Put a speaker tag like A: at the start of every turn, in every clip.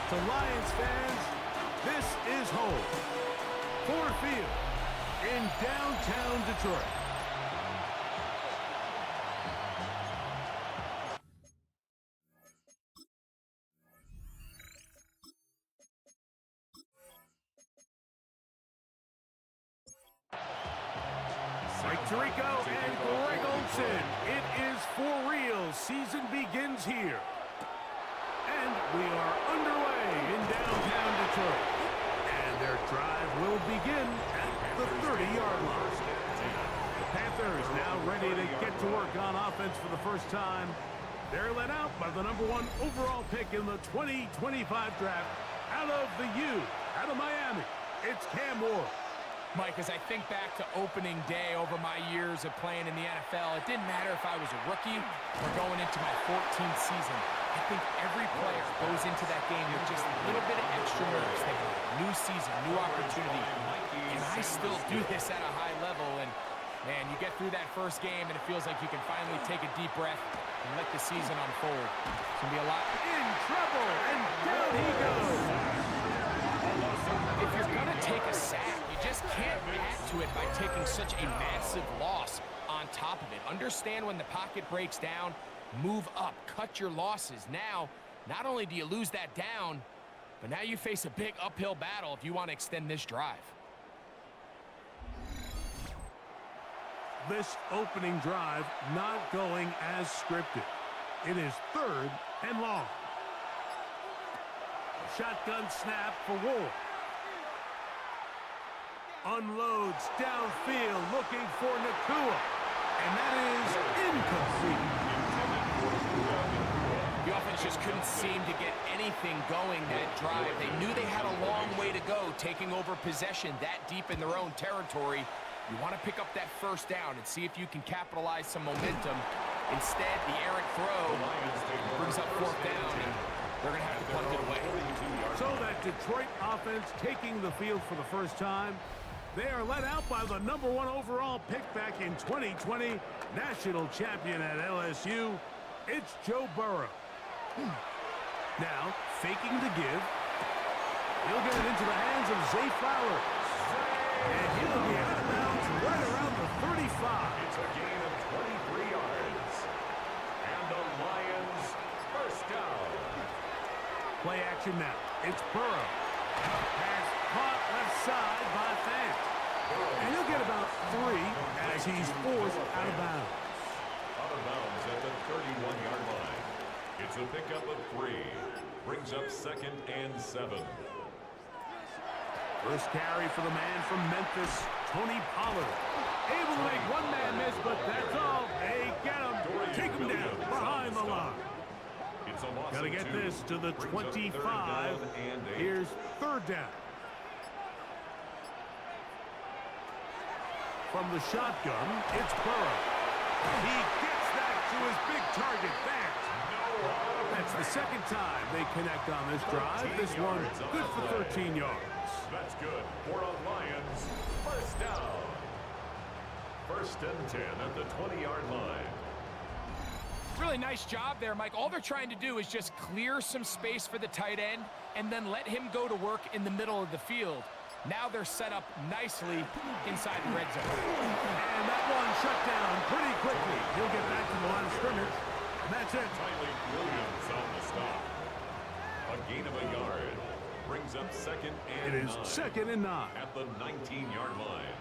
A: To Lions fans, this is home. Ford Field in downtown Detroit. Mike Tirico and Greg Olsen. It is for real. Season begins here. And we are underway in downtown Detroit. And their drive will begin at the 30-yard line. The Panthers now ready to get to work on offense for the first time. They're led out by the #1 overall pick in the 2025 draft out of the U, out of Miami. It's Cam Ward.
B: Mike, as I think back to opening day over my years of playing in the NFL, it didn't matter if I was a rookie or going into my 14th season. I think every player goes into that game with just a little bit of extra nerves, thinking new season, new opportunity. And I still do this at a high level. And, man, you get through that first game, and it feels like you can finally take a deep breath and let the season unfold. It's going to be a lot.
A: In trouble, and down he goes.
B: If you're going to take a sack, you just can't add to it by taking such a massive loss on top of it. Understand when the pocket breaks down, move up, cut your losses. Now, not only do you lose that down, but now you face a big uphill battle if you want to extend this drive.
A: This opening drive not going as scripted. It is 3rd and long. Shotgun snap for Ward. Unloads downfield looking for Nakua. And that is incomplete.
B: The offense just couldn't seem to get anything going that drive. They knew they had a long way to go taking over possession that deep in their own territory. You want to pick up that first down and see if you can capitalize some momentum. Instead, the errant throw brings up 4th down, and they're going to have to punt it away.
A: So that Detroit offense taking the field for the first time. They are led out by the #1 overall pick back in 2020, national champion at LSU. It's Joe Burrow. Now, faking the give. He'll get it into the hands of Zay Flowers. And he'll be out of bounds right around the 35.
C: It's a gain of 23 yards. And the Lions first down.
A: Play action now. It's Burrow. Pass caught left side by Fant. And he'll get about 3 as he's forced out of bounds.
C: Out of bounds at the 31-yard line. It's a pickup of 3. Brings up 2nd and 7.
A: First carry for the man from Memphis, Tony Pollard. Able to make one man miss, but that's all. They get him. Take him down behind the line. Got to get this to the 25. Here's 3rd down. From the shotgun, it's Burrow. He gets that to his big target. Fant.
C: No
A: That's the second time they connect on this drive. This one good for 13 yards.
C: That's good for a Lions first down. First and 10 at the 20-yard line.
B: Really nice job there, Mike. All they're trying to do is just clear some space for the tight end and then let him go to work in the middle of the field. Now they're set up nicely inside the red zone.
A: And that one shut down pretty quickly. He'll get back to the line of scrimmage. And that's it.
C: Tyler Williams on the stop. A gain of a yard. Brings up second and 9.
A: It is second and 9.
C: At the 19-yard line.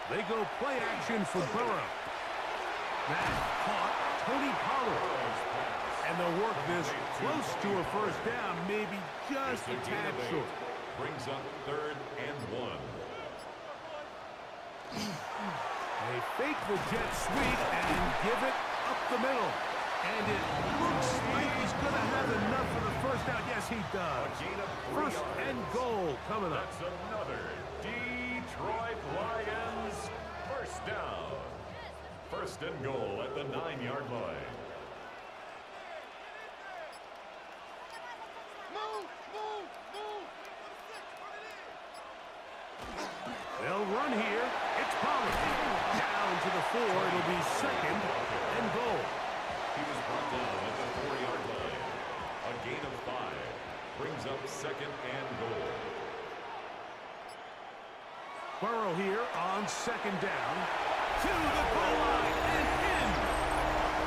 A: They go play action for Burrow. That caught Tony Pollard. And they'll work this close to a first down, maybe just a tad short.
C: Brings up third and 1.
A: They fake the jet sweep and give it up the middle. And it looks like he's going to have enough for the first down. Yes, he does. First and goal coming up.
C: That's another Detroit Lions first down. First and goal at the 9-yard line.
A: They'll run here. It's Pollard. Down to the 4. It'll be second and goal.
C: He was brought down at the 4-yard line. A gain of 5. Brings up second and goal.
A: Burrow here on second down. To the goal line and in.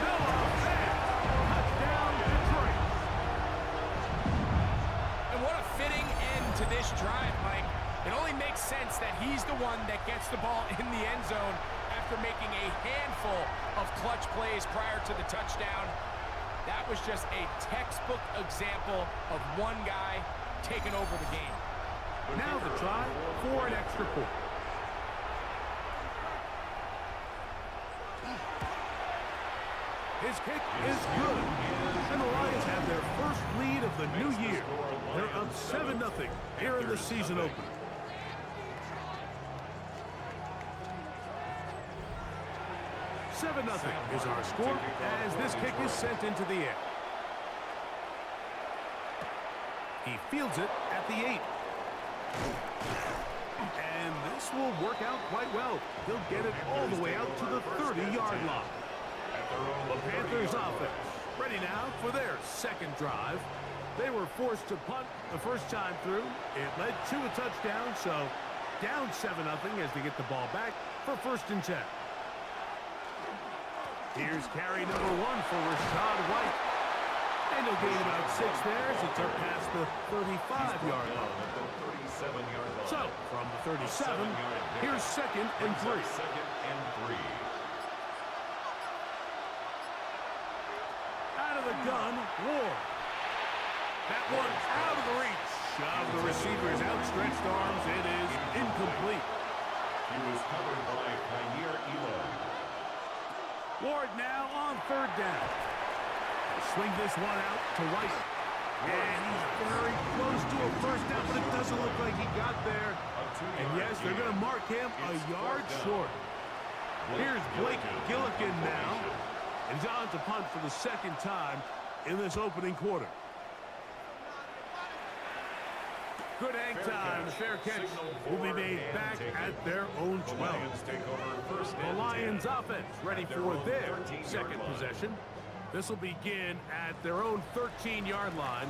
A: Noah Fant. Touchdown, Detroit.
B: And what a fitting end to this drive, Mike. It only makes sense that he's the one that gets the ball in the end zone after making a handful of clutch plays prior to the touchdown. That was just a textbook example of one guy taking over the game.
A: Now the try for an extra point. His kick is good. And the Lions have their first lead of the new year. They're up 7-0 here in the season opener. Nothing is our score as this kick is sent into the air. He fields it at the 8. And this will work out quite well. He'll get it all the way out to the 30-yard line. The Panthers offense ready now for their second drive. They were forced to punt the first time through. It led to a touchdown, so down 7-0 as they get the ball back for first and 10. Here's carry number 1 for Rashad White. And he'll gain about 6 there as he took past the 35-yard line. So, from the 37, here's second and 3. Out of the gun, Ward. That one out of the reach of the receiver's outstretched arms. It is incomplete.
C: He was covered by Kyer Elam.
A: Ward now on third down. Swing this one out to White. And he's very close to a first down, but it doesn't look like he got there. And yes, they're going to mark him a yard short. Here's Blake Gillikin now. And he's on to punt for the second time in this opening quarter. Good hang time. The fair catch will be made back at their own 12. The Lions offense ready for their second possession. This will begin at their own 13-yard line.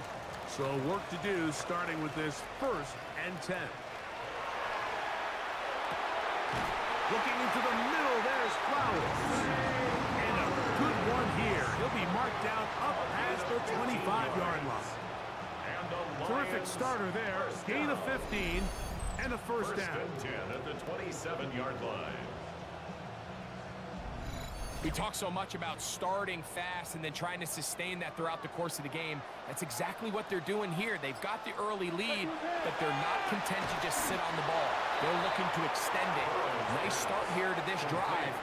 A: So work to do starting with this first and 10. Looking into the middle, there's Flowers. And a good one here. He'll be marked down up past the 25-yard line. Terrific starter there. Gain of 15 and a first down.
C: First and 10 at the 27-yard line.
B: We talk so much about starting fast and then trying to sustain that throughout the course of the game. That's exactly what they're doing here. They've got the early lead, but they're not content to just sit on the ball. They're looking to extend it. Nice start here to this drive.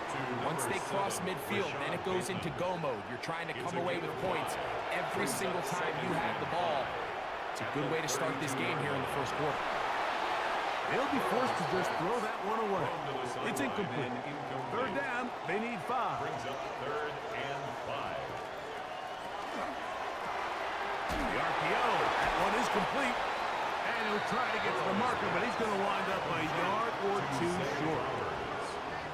B: Once they cross midfield, then it goes into go mode. You're trying to come away with points every single time you have the ball. It's a good way to start this game here in the first quarter.
A: He'll be forced to just throw that one away. It's incomplete. Third down, they need 5.
C: Brings up third and 5.
A: The RPO, that one is complete. And he'll try to get to the marker, but he's going to wind up a yard or 2 short.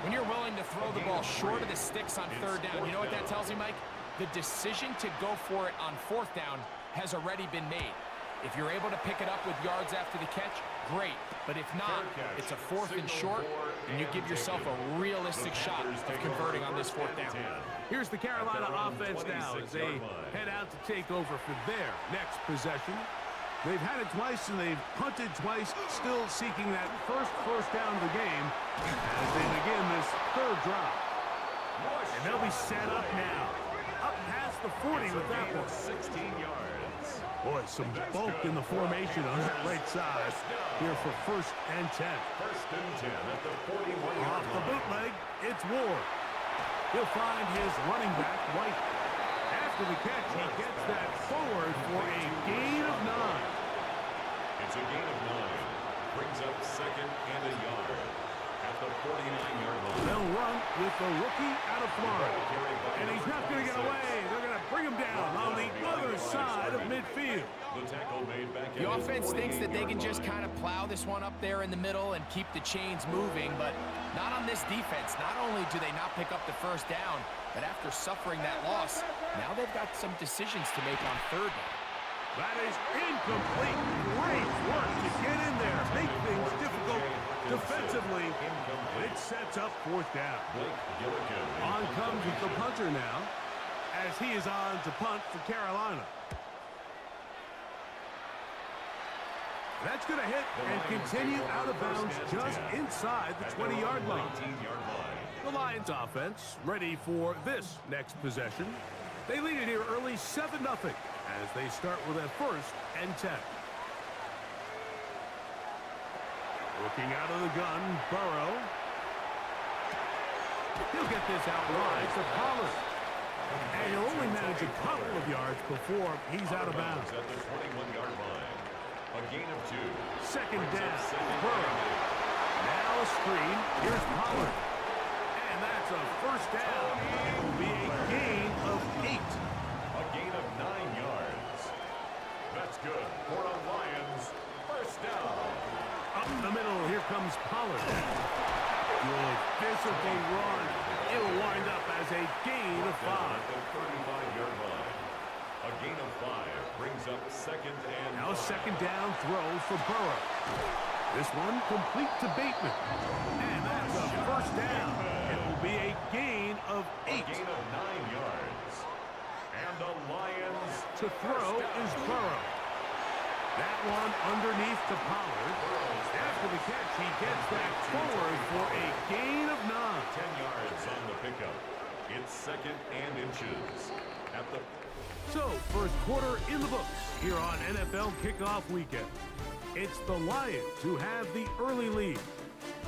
B: When you're willing to throw the ball short of the sticks on third down, you know what that tells me, Mike? The decision to go for it on fourth down has already been made. If you're able to pick it up with yards after the catch, great. But if not, it's a 4th and short, and you give yourself a realistic shot of converting on this 4th down.
A: Here's the Carolina offense now as they head out to take over for their next possession. They've had it twice, and they've punted twice, still seeking that first down of the game as they begin this third drive. And they'll be set up now. Up past the 40 with that one.
C: 16 yards.
A: Boy, some bulk in the formation on that right side here for 1st and 10.
C: 1st and 10 at the 41-yard line.
A: Off the bootleg, it's Ward. He'll find his running back, White. After the catch, he gets that forward for a gain of 9.
C: It's a gain of 9. Brings up 2nd and a yard at the 49-yard line.
A: They'll run with the rookie out of Florida. And he's not going to get away. They're going to bring him down on the other side of midfield.
C: The tackle made back
B: The offense thinks that they can just kind of plow this one up there in the middle and keep the chains moving, but not on this defense. Not only do they not pick up the 1st down, but after suffering that loss, now they've got some decisions to make on 3rd down.
A: That is incomplete. Great work to get in there, make things difficult defensively. It sets up 4th down. On comes the punter now, as he is on to punt for Carolina. That's going to hit and continue out of bounds just inside the 20-yard line. The Lions offense ready for this next possession. They lead it here early 7-0 as they start with a 1st and 10. Looking out of the gun, Burrow. He'll get this out wide to Pollard. And he'll only manage a couple of yards before he's out of bounds.
C: At the 21-yard line. A gain of 2.
A: 2nd down, Burrow. Now a screen. Here's Pollard. And that's a 1st down. It will be a gain of 8.
C: A gain of 9 yards. That's good for a Lions 1st down.
A: Up the middle, here comes Pollard. Good physical run. It'll wind up as a gain of 5.
C: At the 35-yard line. A gain of 5 brings up 2nd and
A: Now 2nd down throw for Burrow. This one complete to Bateman. And that's a 1st down. It will be a gain of 8.
C: A gain of 9 yards. And the Lions
A: To throw is Burrow. That one underneath to Pollard. After the catch, he gets that forward for a gain of 9.
C: 10 yards on the pickup. It's 2nd and inches. At the
A: So, first quarter in the books here on NFL Kickoff Weekend. It's the Lions who have the early lead.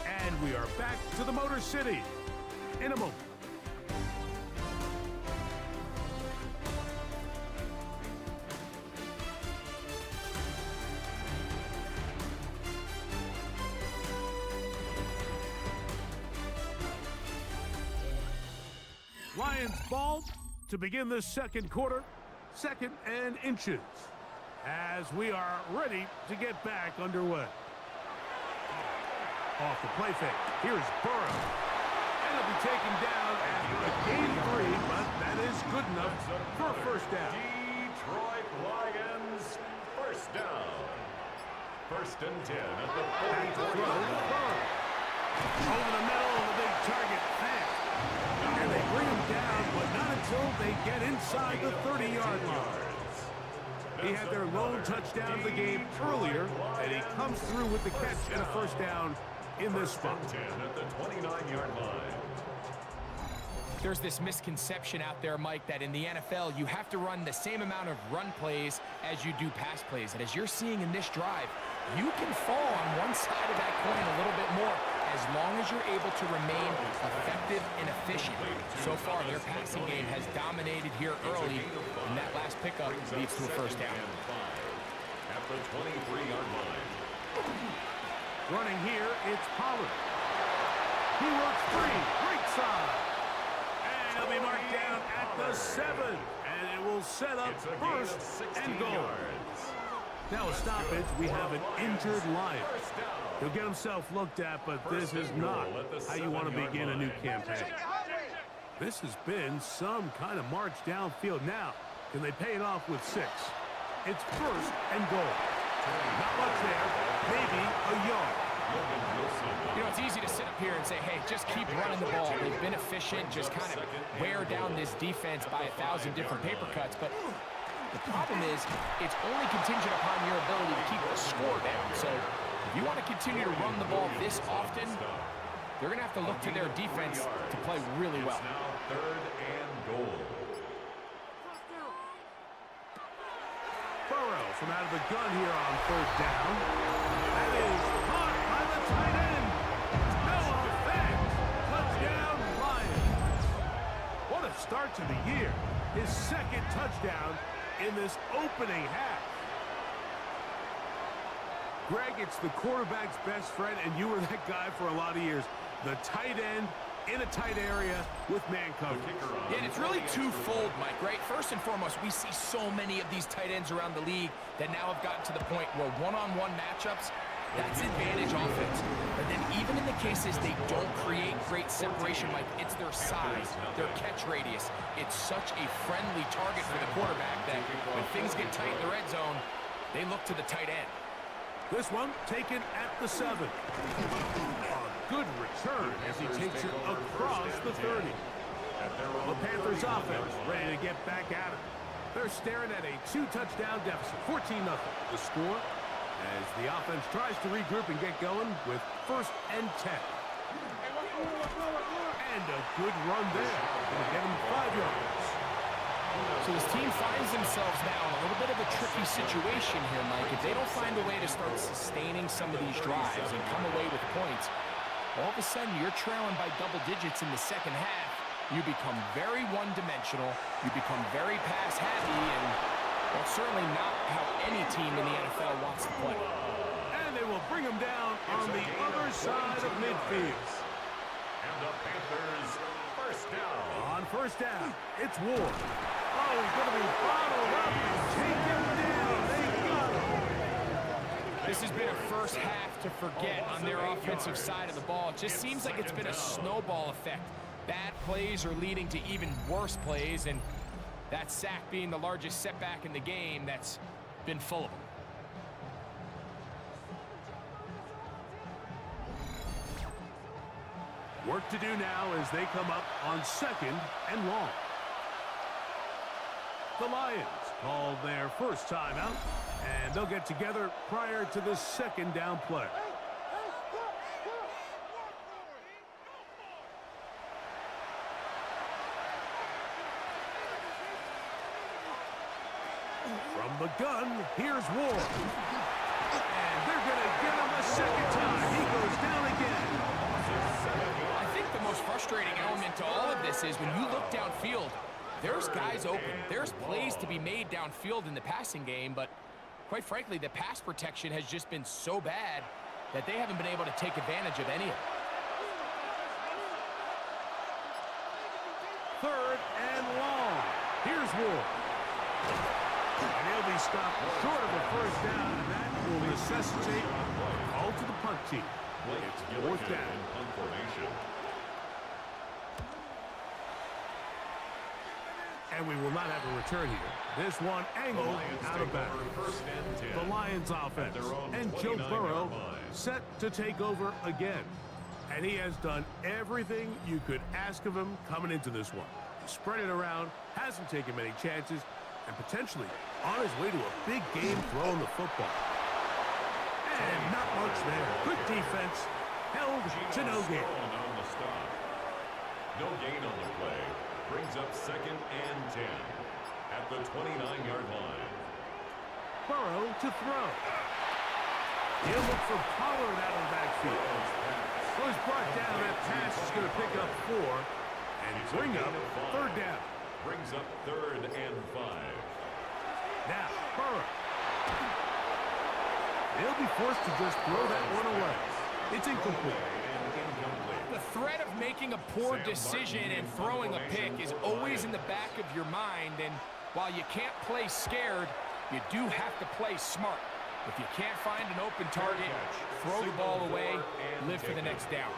A: And we are back to the Motor City in a moment. Lions ball to begin this 2nd quarter. 2nd and inches as we are ready to get back underway. Off the play fake. Here's Burrow. And he'll be taken down after a gain of 3, but that is good enough for a 1st down.
C: Detroit Lions 1st down. 1st and 10 at the 40-yard line.
A: Burrow. Over the middle of the big target. Fast. And they bring him down, but not until they get inside the 30-yard line. He had their lone touchdown of the game earlier, and he comes through with the catch and a 1st down in this spot.
C: 10 at the 29-yard line.
B: There's this misconception out there, Mike, that in the NFL, you have to run the same amount of run plays as you do pass plays. And as you're seeing in this drive, you can fall on one side of that coin a little bit more as long as you're able to remain effective and efficient. So far, their passing game has dominated here early, and that last pickup leads to a 1st down.
C: At the 23-yard line.
A: Running here, it's Pollard. He works free, right side. And he'll be marked down at the 7. And it will set up first and goal. Now a stoppage, we have an injured Lion. He'll get himself looked at, but this is not how you want to begin a new campaign. This has been some kind of march downfield. Now, can they pay it off with 6? It's first and goal. Not much there, maybe a yard.
B: You know, it's easy to sit up here and say, hey, just keep running the ball. They've been efficient, just kind of wear down this defense by 1,000 different paper cuts. But the problem is, it's only contingent upon your ability to keep the score down. So if you want to continue to run the ball this often, they're going to have to look to their defense to play really well.
C: Now third and goal.
A: Burrow from out of the gun here on third down. That is caught by the tight end. No offense. Touchdown, Lions. What a start to the year. His second touchdown in this opening half. Greg, it's the quarterback's best friend, and you were that guy for a lot of years. The tight end in a tight area with man coverage.
B: Yeah, and it's really twofold, Mike, right? First and foremost, we see so many of these tight ends around the league that now have gotten to the point where one-on-one matchups, that's advantage offense. But then even in the cases they don't create great separation, Mike, it's their size, their catch radius. It's such a friendly target for the quarterback that when things get tight in the red zone, they look to the tight end.
A: This one taken at the 7. A good return as he takes it across the 30. The Panthers offense ready to get back at it. They're staring at a 2-touchdown deficit, 14-0. The score as the offense tries to regroup and get going with first and 10. And a good run there. Gonna get him 5 yards.
B: So this team finds themselves now in a little bit of a tricky situation here, Mike. If they don't find a way to start sustaining some of these drives and come away with points, all of a sudden you're trailing by double digits in the second half. You become very one-dimensional. You become very pass-happy, and that's certainly not how any team in the NFL wants to play.
A: And they will bring him down on the other side of midfield.
C: And the Panthers first down.
A: On first down, it's Ward. Oh, he's going to be bottled up and take him down. They got him.
B: This has been a first half to forget on their offensive side of the ball. It just seems like it's been a snowball effect. Bad plays are leading to even worse plays, and that sack being the largest setback in the game that's been full of them.
A: Work to do now as they come up on second and long. The Lions call their first timeout, and they'll get together prior to the second down play. From the gun, here's Ward. And they're going to get him a second time. He goes down again.
B: I think the most frustrating element to all of this is when you look downfield, there's guys open. There's plays to be made downfield in the passing game, but quite frankly, the pass protection has just been so bad that they haven't been able to take advantage of any of it.
A: Third and long. Here's Ward. And he'll be stopped short of a first down, and that will necessitate a call to the punt team. It's fourth down. And we will not have a return here. This one angled out of bounds. The Lions offense and Joe Burrow set to take over again. And he has done everything you could ask of him coming into this one. Spread it around, hasn't taken many chances, and potentially on his way to a big game throwing the football. And not much there. Good defense, held to no gain.
C: No gain on the play. Brings up second and 10 at the 29-yard line.
A: Burrow to throw. He'll look for Pollard out of the backfield. So he's brought down. That pass is going to pick up 4 and bring up third down.
C: Brings up third and 5.
A: Now, Burrow. They'll be forced to just throw that one away. It's incomplete.
B: The threat of making a poor decision and throwing a pick is always in the back of your mind, and while you can't play scared, you do have to play smart. If you can't find an open target, throw the ball away, live for the next down.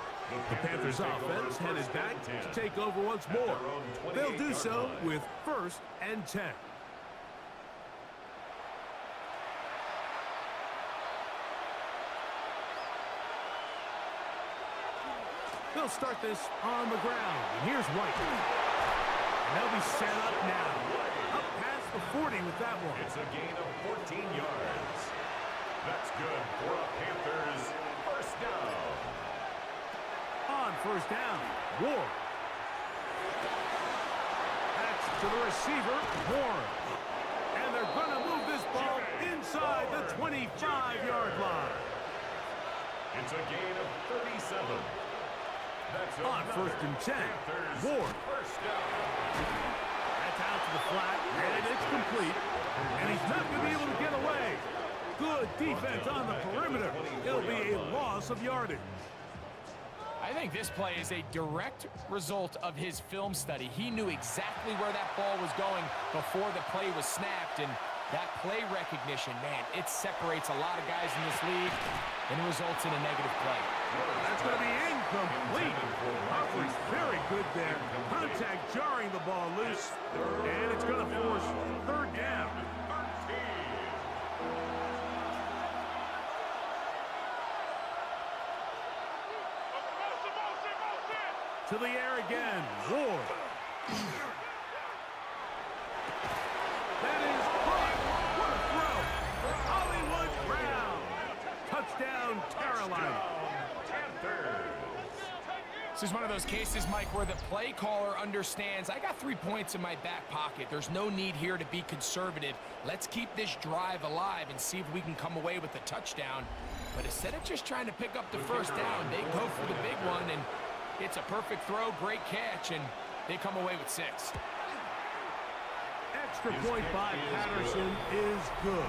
A: The Panthers offense headed back to take over once more. They'll do so with 1st and 10. They'll start this on the ground. And here's White. And they'll be set up now. Up past the 40 with that one.
C: It's a gain of 14 yards. That's good for a Panthers first down.
A: On 1st down, Ward. That's to the receiver, Ward. And they're going to move this ball inside the 25-yard line.
C: It's a gain of 37. That's
A: on 1st and 10, Ward.
C: First down.
A: That's out to the flat, and it's complete. And he's not going to be able to get away. Good defense on the perimeter. It'll be a loss of yardage.
B: I think this play is a direct result of his film study. He knew exactly where that ball was going before the play was snapped, and that play recognition, man, it separates a lot of guys in this league, and it results in a negative play.
A: That's going to be incomplete. Humphrey's very good there. Contact jarring the ball loose, and it's going to force 3rd down. To the air again, Ward. That is great. What a throw. Hollywood Brown. Touchdown, Carolina.
B: This is one of those cases, Mike, where the play caller understands, I got 3 points in my back pocket. There's no need here to be conservative. Let's keep this drive alive and see if we can come away with a touchdown. But instead of just trying to pick up the 1st down, they go for the big one, and it's a perfect throw, great catch, and they come away with 6.
A: Extra point by Patterson is good.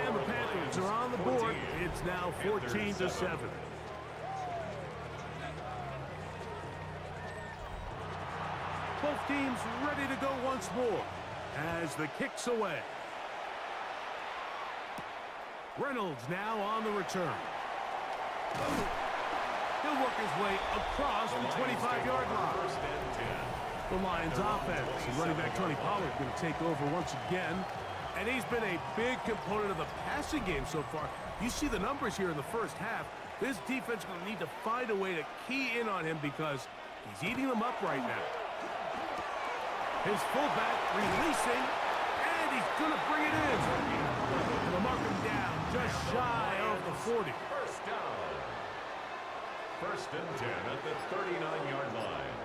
A: And the Panthers are on the board. It's now 14-7. Both teams ready to go once more as the kick's away. Reynolds now on the return. He'll work his way across the 25-yard line. The Lions offense and running back Tony Pollard going to take over once again. And he's been a big component of the passing game so far. You see the numbers here in the 1st half. This defense is going to need to find a way to key in on him because he's eating them up right now. His fullback releasing, and he's going to bring it in. And they'll mark him down just shy of the 40.
C: First down. 1st and 10 at the 39-yard line.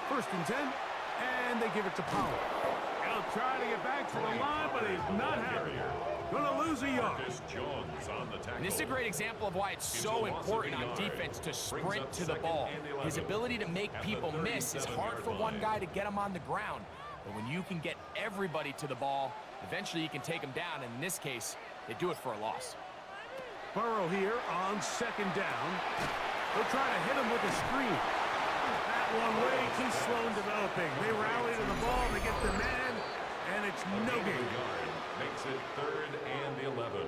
A: First and 10, and they give it to Pollard. He'll try to get back to the line, but he's not happy. Gonna lose a yard.
B: This is a great example of why it's so important on defense to sprint to the ball. His ability to make people miss is hard for one guy to get him on the ground. But when you can get everybody to the ball, eventually you can take them down, and in this case, they do it for a loss.
A: Burrow here on 2nd down. They'll try to hit him with a screen. That one way too slow in developing. They rally to the ball, they get the man, and it's no gain.
C: Makes it 3rd and 11.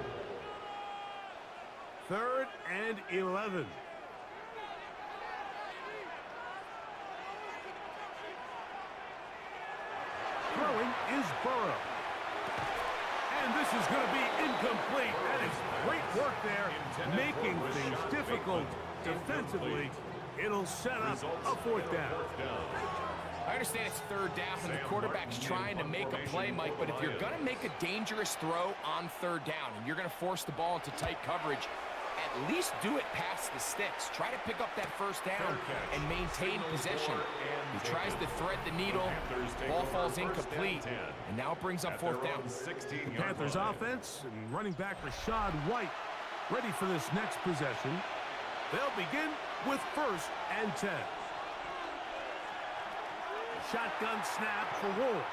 A: 3rd and 11. Throwing is Burrow. And this is going to be incomplete. That is great work there, making things difficult defensively. It'll set up a 4th down.
B: I understand it's 3rd down and the quarterback's trying to make a play, Mike, but if you're going to make a dangerous throw on 3rd down and you're going to force the ball into tight coverage, at least do it past the sticks. Try to pick up that 1st down and maintain possession. He tries to thread the needle, ball falls incomplete, and now it brings up 4th down.
A: The Panthers offense and running back Rashad White ready for this next possession. They'll begin with 1st and 10. Shotgun snap for Ward.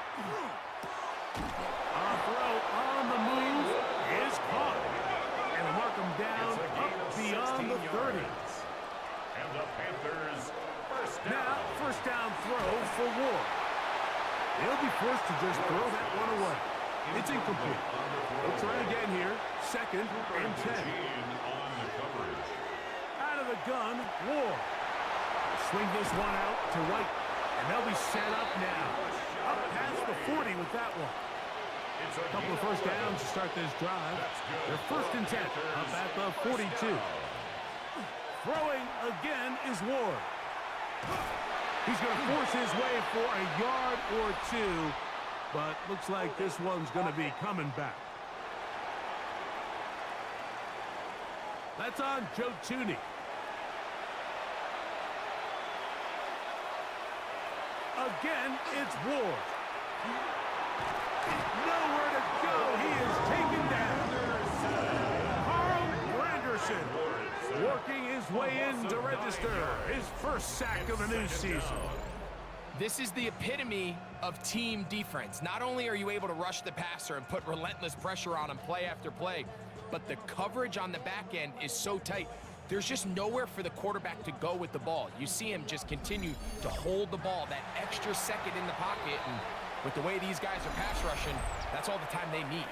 A: A throw on the move is caught. And mark him down up beyond the 30.
C: And the Panthers first down.
A: Now, first down throw for Ward. He'll be forced to just throw that one away. It's incomplete. We'll try again here. Second and 10.
C: On the coverage.
A: Out of the gun, Ward. Swing this one out to White. And they'll be set up now. Up past the 40 with that one. A couple of first downs to start this drive. They're first and 10 up at the 42. Throwing again is Ward. He's going to force his way for a yard or two, but looks like this one's going to be coming back. That's on Joe Tooney. Again, it's Ward. Nowhere to go. He is taken down. Carl Granderson working his way in to register his first sack of the new season.
B: This is the epitome of team defense. Not only are you able to rush the passer and put relentless pressure on him play after play, but the coverage on the back end is so tight. There's just nowhere for the quarterback to go with the ball. You see him just continue to hold the ball that extra second in the pocket, and with the way these guys are pass rushing, that's all the time they need.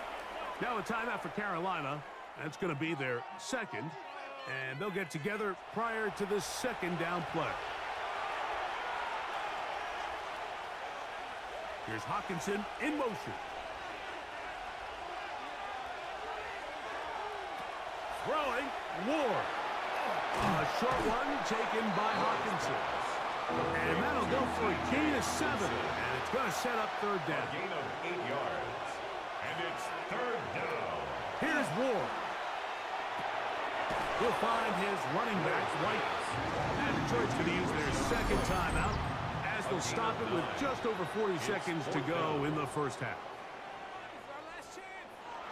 A: Now a timeout for Carolina. That's going to be their second, and they'll get together prior to the second down play. Here's Hawkinson in motion. Throwing, Ward. A short one taken by Hawkinson. And that'll go for a gain of 7. And it's going to set up third down.
C: A gain of 8 yards. And it's third down.
A: Here's Ward. He'll find his running back, White. And Detroit's going to use their second timeout as they'll stop it with just over 40 seconds to go in the first half.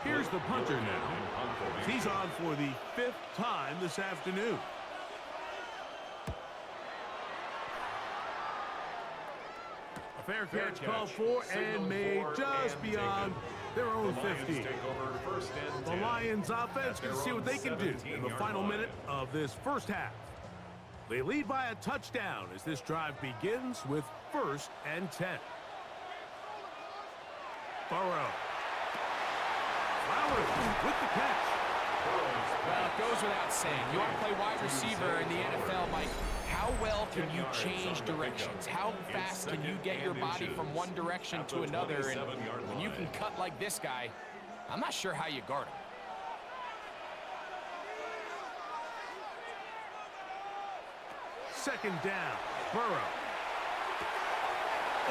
A: Here's the punter now. He's on for the 5th time this afternoon. A fair catch called for and made just beyond their own 50. The Lions offense can see what they can do in the final minute of this first half. They lead by a touchdown as this drive begins with 1st and 10. Burrow. Flowers with the catch.
B: Well, it goes without saying. You want to play wide receiver in the NFL, Mike. How well can you change directions? How fast can you get your body from one direction to another? And when you can cut like this guy, I'm not sure how you guard him.
A: Second down, Burrow.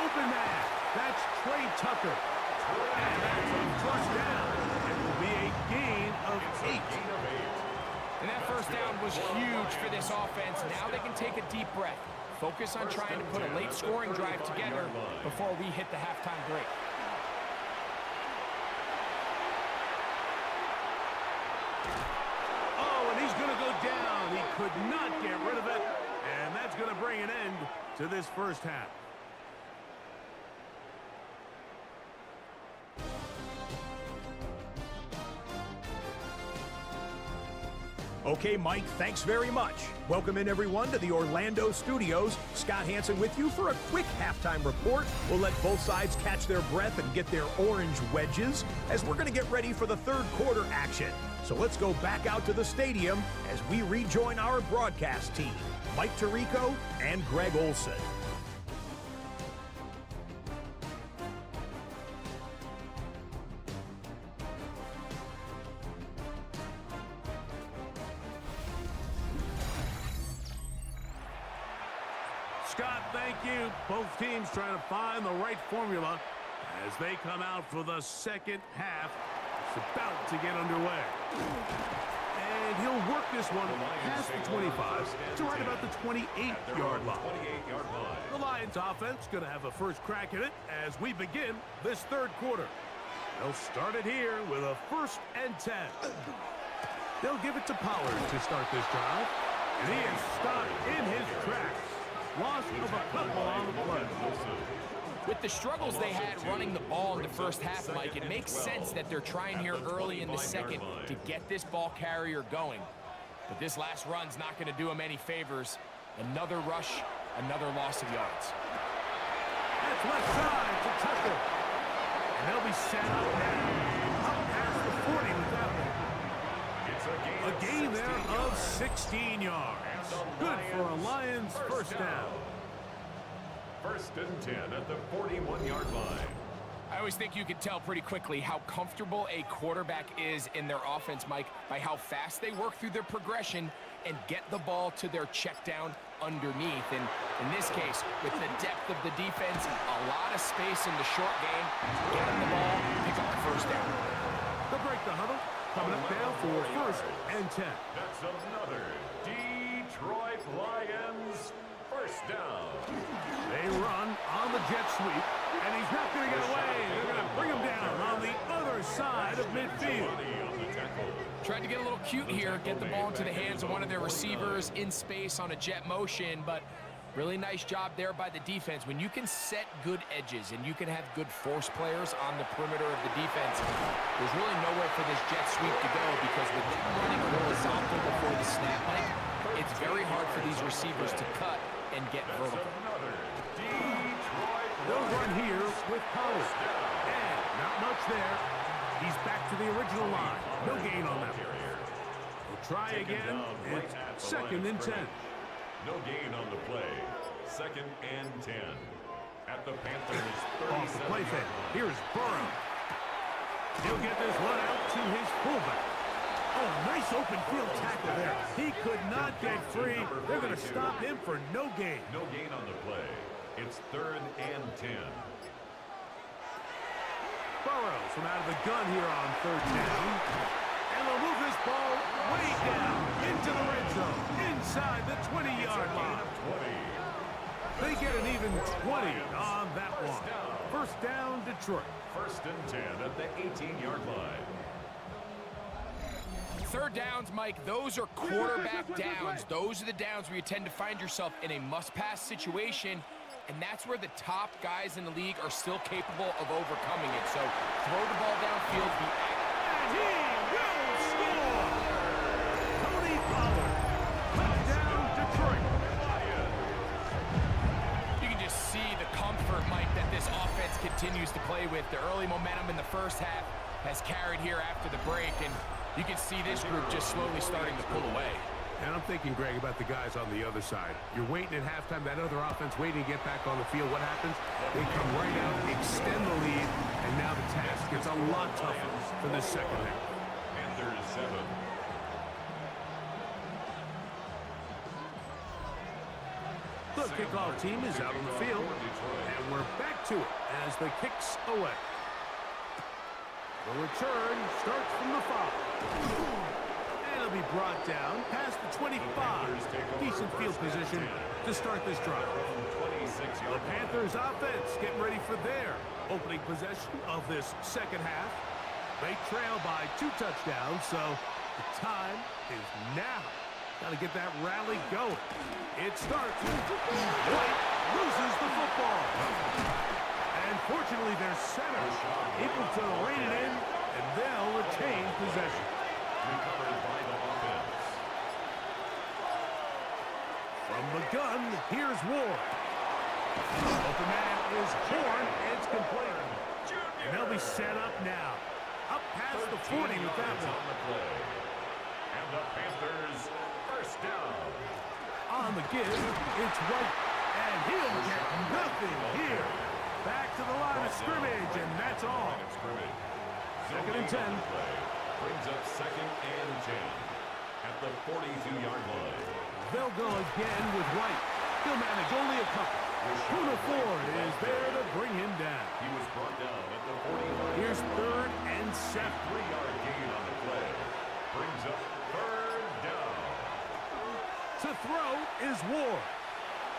A: Open man, that's Trey Tucker. And that's a first down. It will be a gain of 8.
B: And that first down was huge for this offense. Now they can take a deep breath. Focus on trying to put a late scoring drive together before we hit the halftime break.
A: Oh, and he's going to go down. He could not get rid of it. And that's going to bring an end to this first half.
D: Okay, Mike, thanks very much. Welcome in, everyone, to the Orlando studios. Scott Hansen with you for a quick halftime report. We'll let both sides catch their breath and get their orange wedges as we're going to get ready for the third quarter action. So let's go back out to the stadium as we rejoin our broadcast team, Mike Tirico and Greg Olson.
A: Scott, thank you. Both teams trying to find the right formula as they come out for the second half. It's about to get underway. And he'll work this one past the 25 to right about the 28-yard line. The Lions offense going to have a first crack at it as we begin this third quarter. They'll start it here with a 1st and 10. They'll give it to Pollard to start this drive. And he is stopped in his tracks. Loss of a couple on the play.
B: With the struggles they had running the ball in the first half, Mike, it makes sense that they're trying here early in the second to get this ball carrier going. But this last run's not going to do him any favors. Another rush, another loss of yards.
A: That's left side to Tucker. And they'll be set up now. Up past the 40 with that one. A gain there of 16 yards. Good for a Lions first down.
C: First and 10 at the 41-yard line.
B: I always think you can tell pretty quickly how comfortable a quarterback is in their offense, Mike, by how fast they work through their progression and get the ball to their check down underneath. And in this case, with the depth of the defense, a lot of space in the short game, get them the ball, pick up the first down.
A: They'll break the huddle, coming up now for first and 10.
C: That's another Detroit Lions first down.
A: They run on the jet sweep, and he's not going to get away. They're going to bring him down on the other side of midfield.
B: Tried to get a little cute here, get the ball into the hands of one of their receivers in space on a jet motion, but really nice job there by the defense. When you can set good edges and you can have good force players on the perimeter of the defense, there's really nowhere for this jet sweep to go, because with them running horizontal before the snap, Mike, it's very hard for these receivers to cut and get vertical.
A: They'll run here with Pollard. And not much there. He's back to the original line. No gain on that one. We'll try again. It's second and 10.
C: No gain on the play. Second and 10. At the Panthers' 37.
A: Off the play fake. Here's Burrow. He'll get this one out to his fullback. Oh, nice open field tackle there. He could not get free. They're going to stop him for no gain.
C: No gain on the play. It's third and 10.
A: Burrows from out of the gun here on third down. And they'll move this ball way down into the red zone, inside the 20-yard line. They get an even 20 on that one. First down, Detroit.
C: First and 10 at the 18-yard line.
B: Third downs, Mike, those are quarterback downs. Those are the downs where you tend to find yourself in a must-pass situation, and that's where the top guys in the league are still capable of overcoming it. So throw the ball downfield.
A: And he will score! Tony Pollard. Touchdown, Detroit.
B: You can just see the comfort, Mike, that this offense continues to play with. The early momentum in the first half has carried here after the break, and you can see this group just slowly starting to pull away.
A: And I'm thinking, Greg, about the guys on the other side. You're waiting at halftime, that other offense waiting to get back on the field. What happens? They come right out, extend the lead, and now the task gets a lot tougher for this second half.
C: Panthers 7.
A: The kickoff team is out on the field, and we're back to it as the kicks away. The return starts from the 5. And it'll be brought down past the 25. Decent field position to start this drive. The Panthers offense getting ready for their opening possession of this second half. They trail by 2 touchdowns, so the time is now. Got to get that rally going. It starts. White loses the football. And fortunately, their center able to rein it in, and they'll retain possession.
C: Recovered by the offense.
A: From the gun, here's Ward. Open man is Horn. It's complete. And they'll be set up now. Up past the 40 with that one.
C: And the Panthers first down.
A: On the give, it's White. And he'll get nothing here. Back to the line of scrimmage, and that's all. Second and 10.
C: Brings up second and 10 at the 42-yard line.
A: They'll go again with White. He'll manage only a couple. Kuna Ford is there to bring him down.
C: He was brought down at the 40-yard.
A: Here's third and 7.
C: 3-yard gain on the play. Brings up third down.
A: To throw is Ward.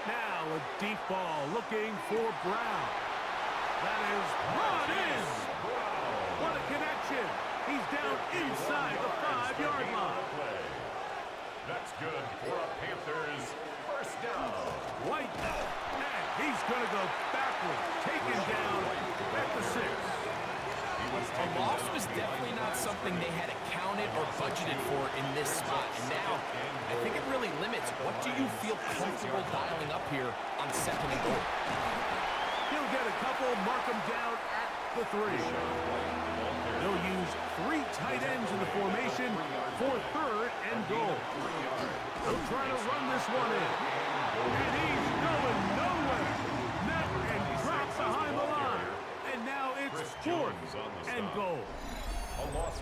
A: Now a deep ball looking for Brown. That is brought in. What a connection. He's down inside the 5-yard line.
C: That's good for a Panthers first down.
A: White, and he's going to go backwards, taken down at the 6.
B: A loss was definitely not something they had accounted or budgeted for in this spot. And now, I think it really limits what do you feel comfortable dialing up here on 2nd and goal.
A: He'll get a couple, mark him down at the 3. They'll use 3 tight ends in the formation for 3rd and goal. They'll try to run this one in. And he's going nowhere. Net and drop behind the line. And now it's 4th and goal.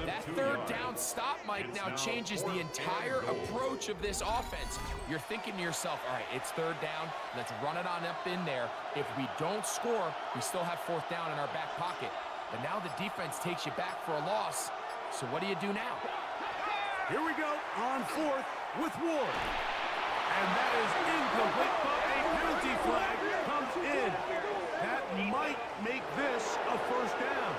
B: That 3rd down stop, Mike, now changes the entire approach of this offense. You're thinking to yourself, all right, it's 3rd down. Let's run it on up in there. If we don't score, we still have 4th down in our back pocket. But now the defense takes you back for a loss. So what do you do now?
A: Here we go on 4th with Ward. And that is incomplete, but a penalty flag comes in. That might make this a 1st down.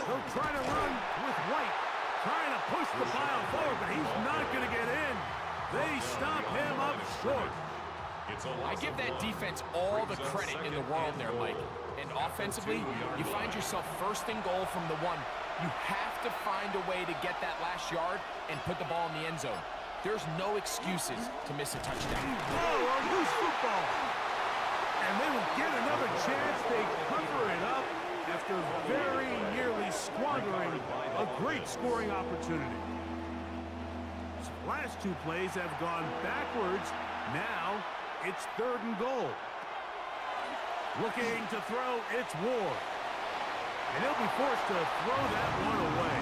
A: They'll try to run with White, trying to push the pile forward, but he's not going to get in. They stop him up short.
B: I give that defense all the credit in the world there, Mike. And offensively, you find yourself 1st and goal from the 1. You have to find a way to get that last yard and put the ball in the end zone. There's no excuses to miss a touchdown.
A: Oh, a loose football. And they will get another chance. They cover it up after very nearly squandering a great scoring opportunity. So the last 2 plays have gone backwards. Now it's 3rd and goal. Looking to throw, it's Ward. And he'll be forced to throw that one away.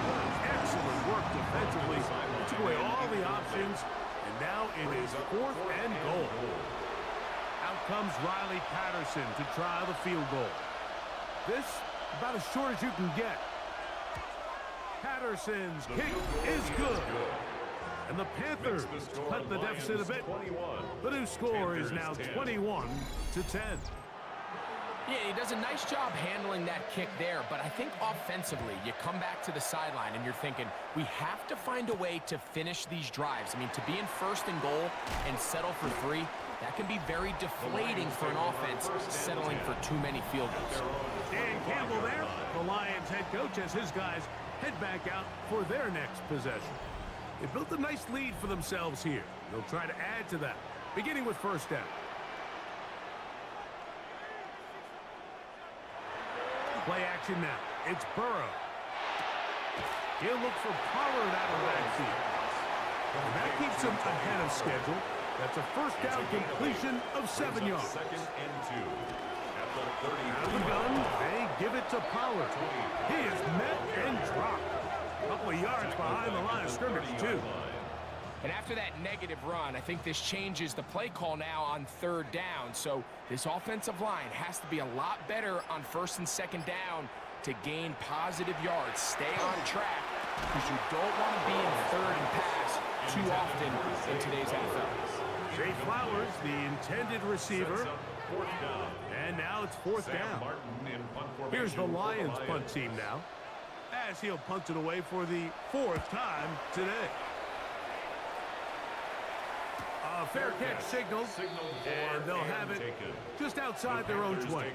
A: Excellent work defensively. He took away all the options, and now it is 4th and goal. Out comes Riley Patterson to try the field goal. This about as short as you can get. Patterson's kick is good. And the Panthers cut the deficit a bit. The new score is now 21-10.
B: Yeah, he does a nice job handling that kick there, but I think offensively, you come back to the sideline and you're thinking, we have to find a way to finish these drives. I mean, to be in 1st and goal and settle for 3, that can be very deflating for an offense settling for too many field goals.
A: Dan Campbell there, the Lions head coach, as his guys head back out for their next possession. They built a nice lead for themselves here. They'll try to add to that, beginning with 1st down. Play action now. It's Burrow. He'll look for Pollard out of the backfield. And that keeps him ahead of schedule. That's a 1st down completion of 7 yards.
C: 2nd and 2. At the 30.
A: Out of the gun, they give it to Pollard. He is met and dropped. A couple of yards behind the line of scrimmage, too.
B: And after that negative run, I think this changes the play call now on 3rd down. So this offensive line has to be a lot better on 1st and 2nd down to gain positive yards. Stay on track because you don't want to be in 3rd and pass too often in today's NFL.
A: Jay Flowers, the intended receiver. And now it's 4th down. Here's the Lions punt team now, as he'll punt it away for the 4th time today. A fair catch signal, and they'll have it just outside their own 20.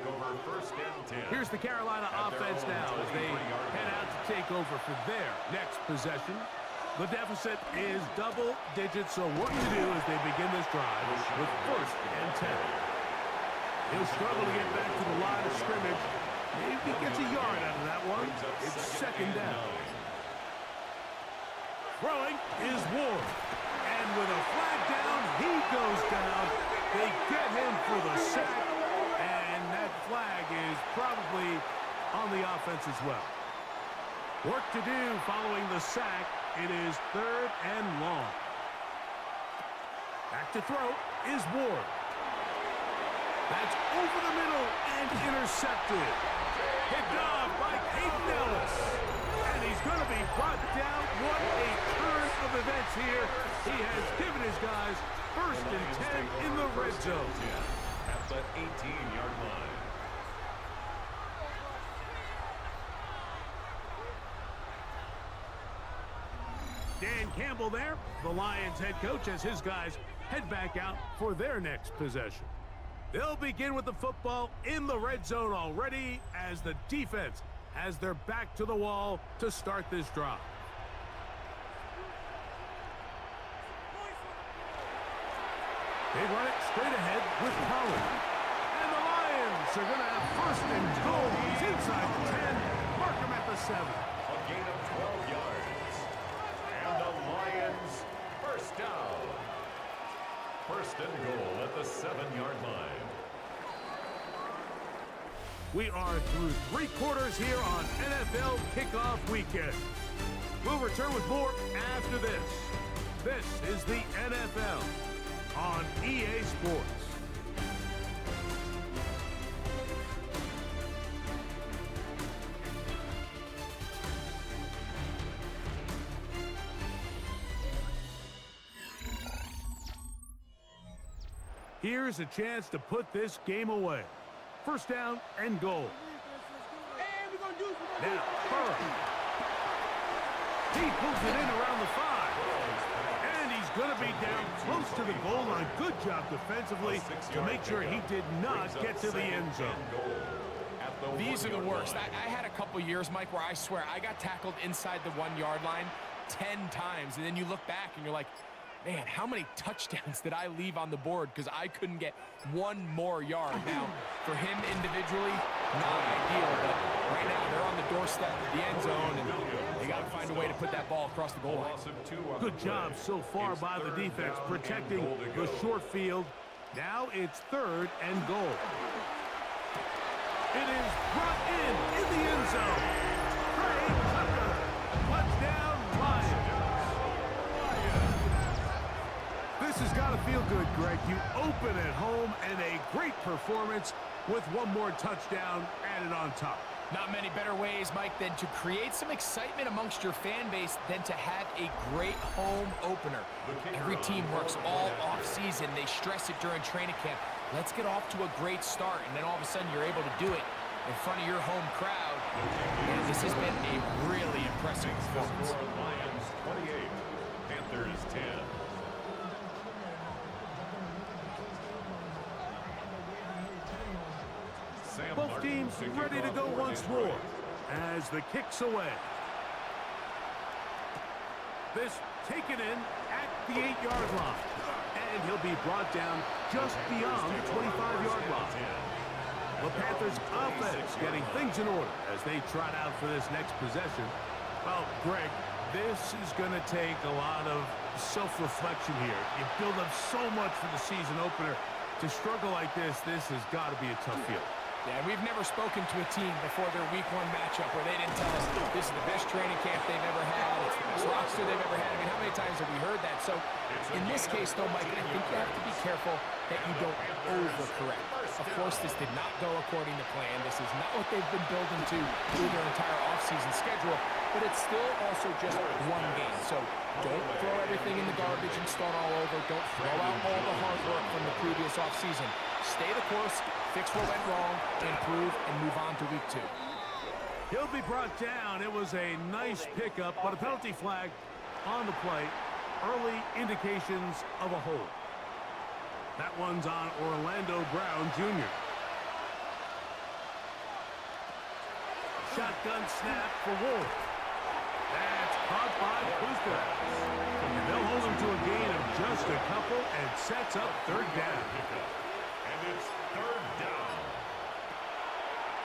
A: Here's the Carolina offense now as they head out to take over for their next possession. The deficit is double digits, so work to do as they begin this drive with 1st and 10. He'll struggle to get back to the line of scrimmage. Maybe he gets a yard out of that one. It's 2nd down. Throwing is Ward. And with a flag down, he goes down. They get him for the sack. And that flag is probably on the offense as well. Work to do following the sack. It is 3rd and long. Back to throw is Ward. That's over the middle and intercepted. Hit off by Peyton Ellis. And he's going to be brought down. What a turn of events here. He has given his guys 1st and 10 in the red zone.
C: At the 18-yard line.
A: Dan Campbell there, the Lions head coach, as his guys head back out for their next possession. They'll begin with the football in the red zone already as the defense has their back to the wall to start this drive. They run it straight ahead with Collins. And the Lions are going to have first and goal. He's inside the 10. Mark him at the 7.
C: A gain of 12 yards. And the Lions first down. First and goal at the 7-yard line.
A: We are through 3 quarters here on NFL Kickoff Weekend. We'll return with more after this. This is the NFL on EA Sports. Here's a chance to put this game away. First down and goal. Now, Burrow. He pulls it in around the 5. And he's going to be down close to the goal line. Good job defensively to make sure he did not get to the end zone.
B: These are the worst. I had a couple years, Mike, where I swear I got tackled inside the 1-yard line 10 times. And then you look back and you're like, man, how many touchdowns did I leave on the board because I couldn't get one more yard? Now, for him individually, not ideal, but right now they're on the doorstep of the end zone, and they got to find a way to put that ball across the goal line.
A: Good job so far by the defense protecting the short field. Now it's 3rd and goal. It is brought in the end zone. Trey Tucker, touchdown Lions. This has got to feel good, Greg. You open at home and a great performance with one more touchdown added on top.
B: Not many better ways, Mike, than to create some excitement amongst your fan base than to have a great home opener. Every team works all off-season. They stress it during training camp. Let's get off to a great start, and then all of a sudden you're able to do it in front of your home crowd. And this has been a really impressive performance.
C: Lions 28, Panthers 10.
A: Both teams ready to go once more as the kick's away. This taken in at the 8-yard line. And he'll be brought down just beyond the 25-yard line. The Panthers offense getting things in order as they trot out for this next possession. Well, Greg, this is going to take a lot of self-reflection here. You build up so much for the season opener. To struggle like this has got to be a tough field.
B: Yeah, we've never spoken to a team before their week 1 matchup where they didn't tell us this is the best training camp they've ever had, it's the best roster they've ever had. I mean, how many times have we heard that? So, in this case, though, Mike, I think you have to be careful that you don't overcorrect. Of course, this did not go according to plan. This is not what they've been building to through their entire offseason schedule, but it's still also just one game. So, don't throw everything in the garbage and start all over. Don't throw out all the hard work from the previous offseason. Stay the course, fix what went wrong, improve, and move on to week 2.
A: He'll be brought down. It was a nice pickup, but a penalty flag on the play. Early indications of a hold. That one's on Orlando Brown Jr. Shotgun snap for Ward. That's caught by Puska. And they'll hold him to a gain of just a couple and sets up 3rd down.
C: And it's 3rd down.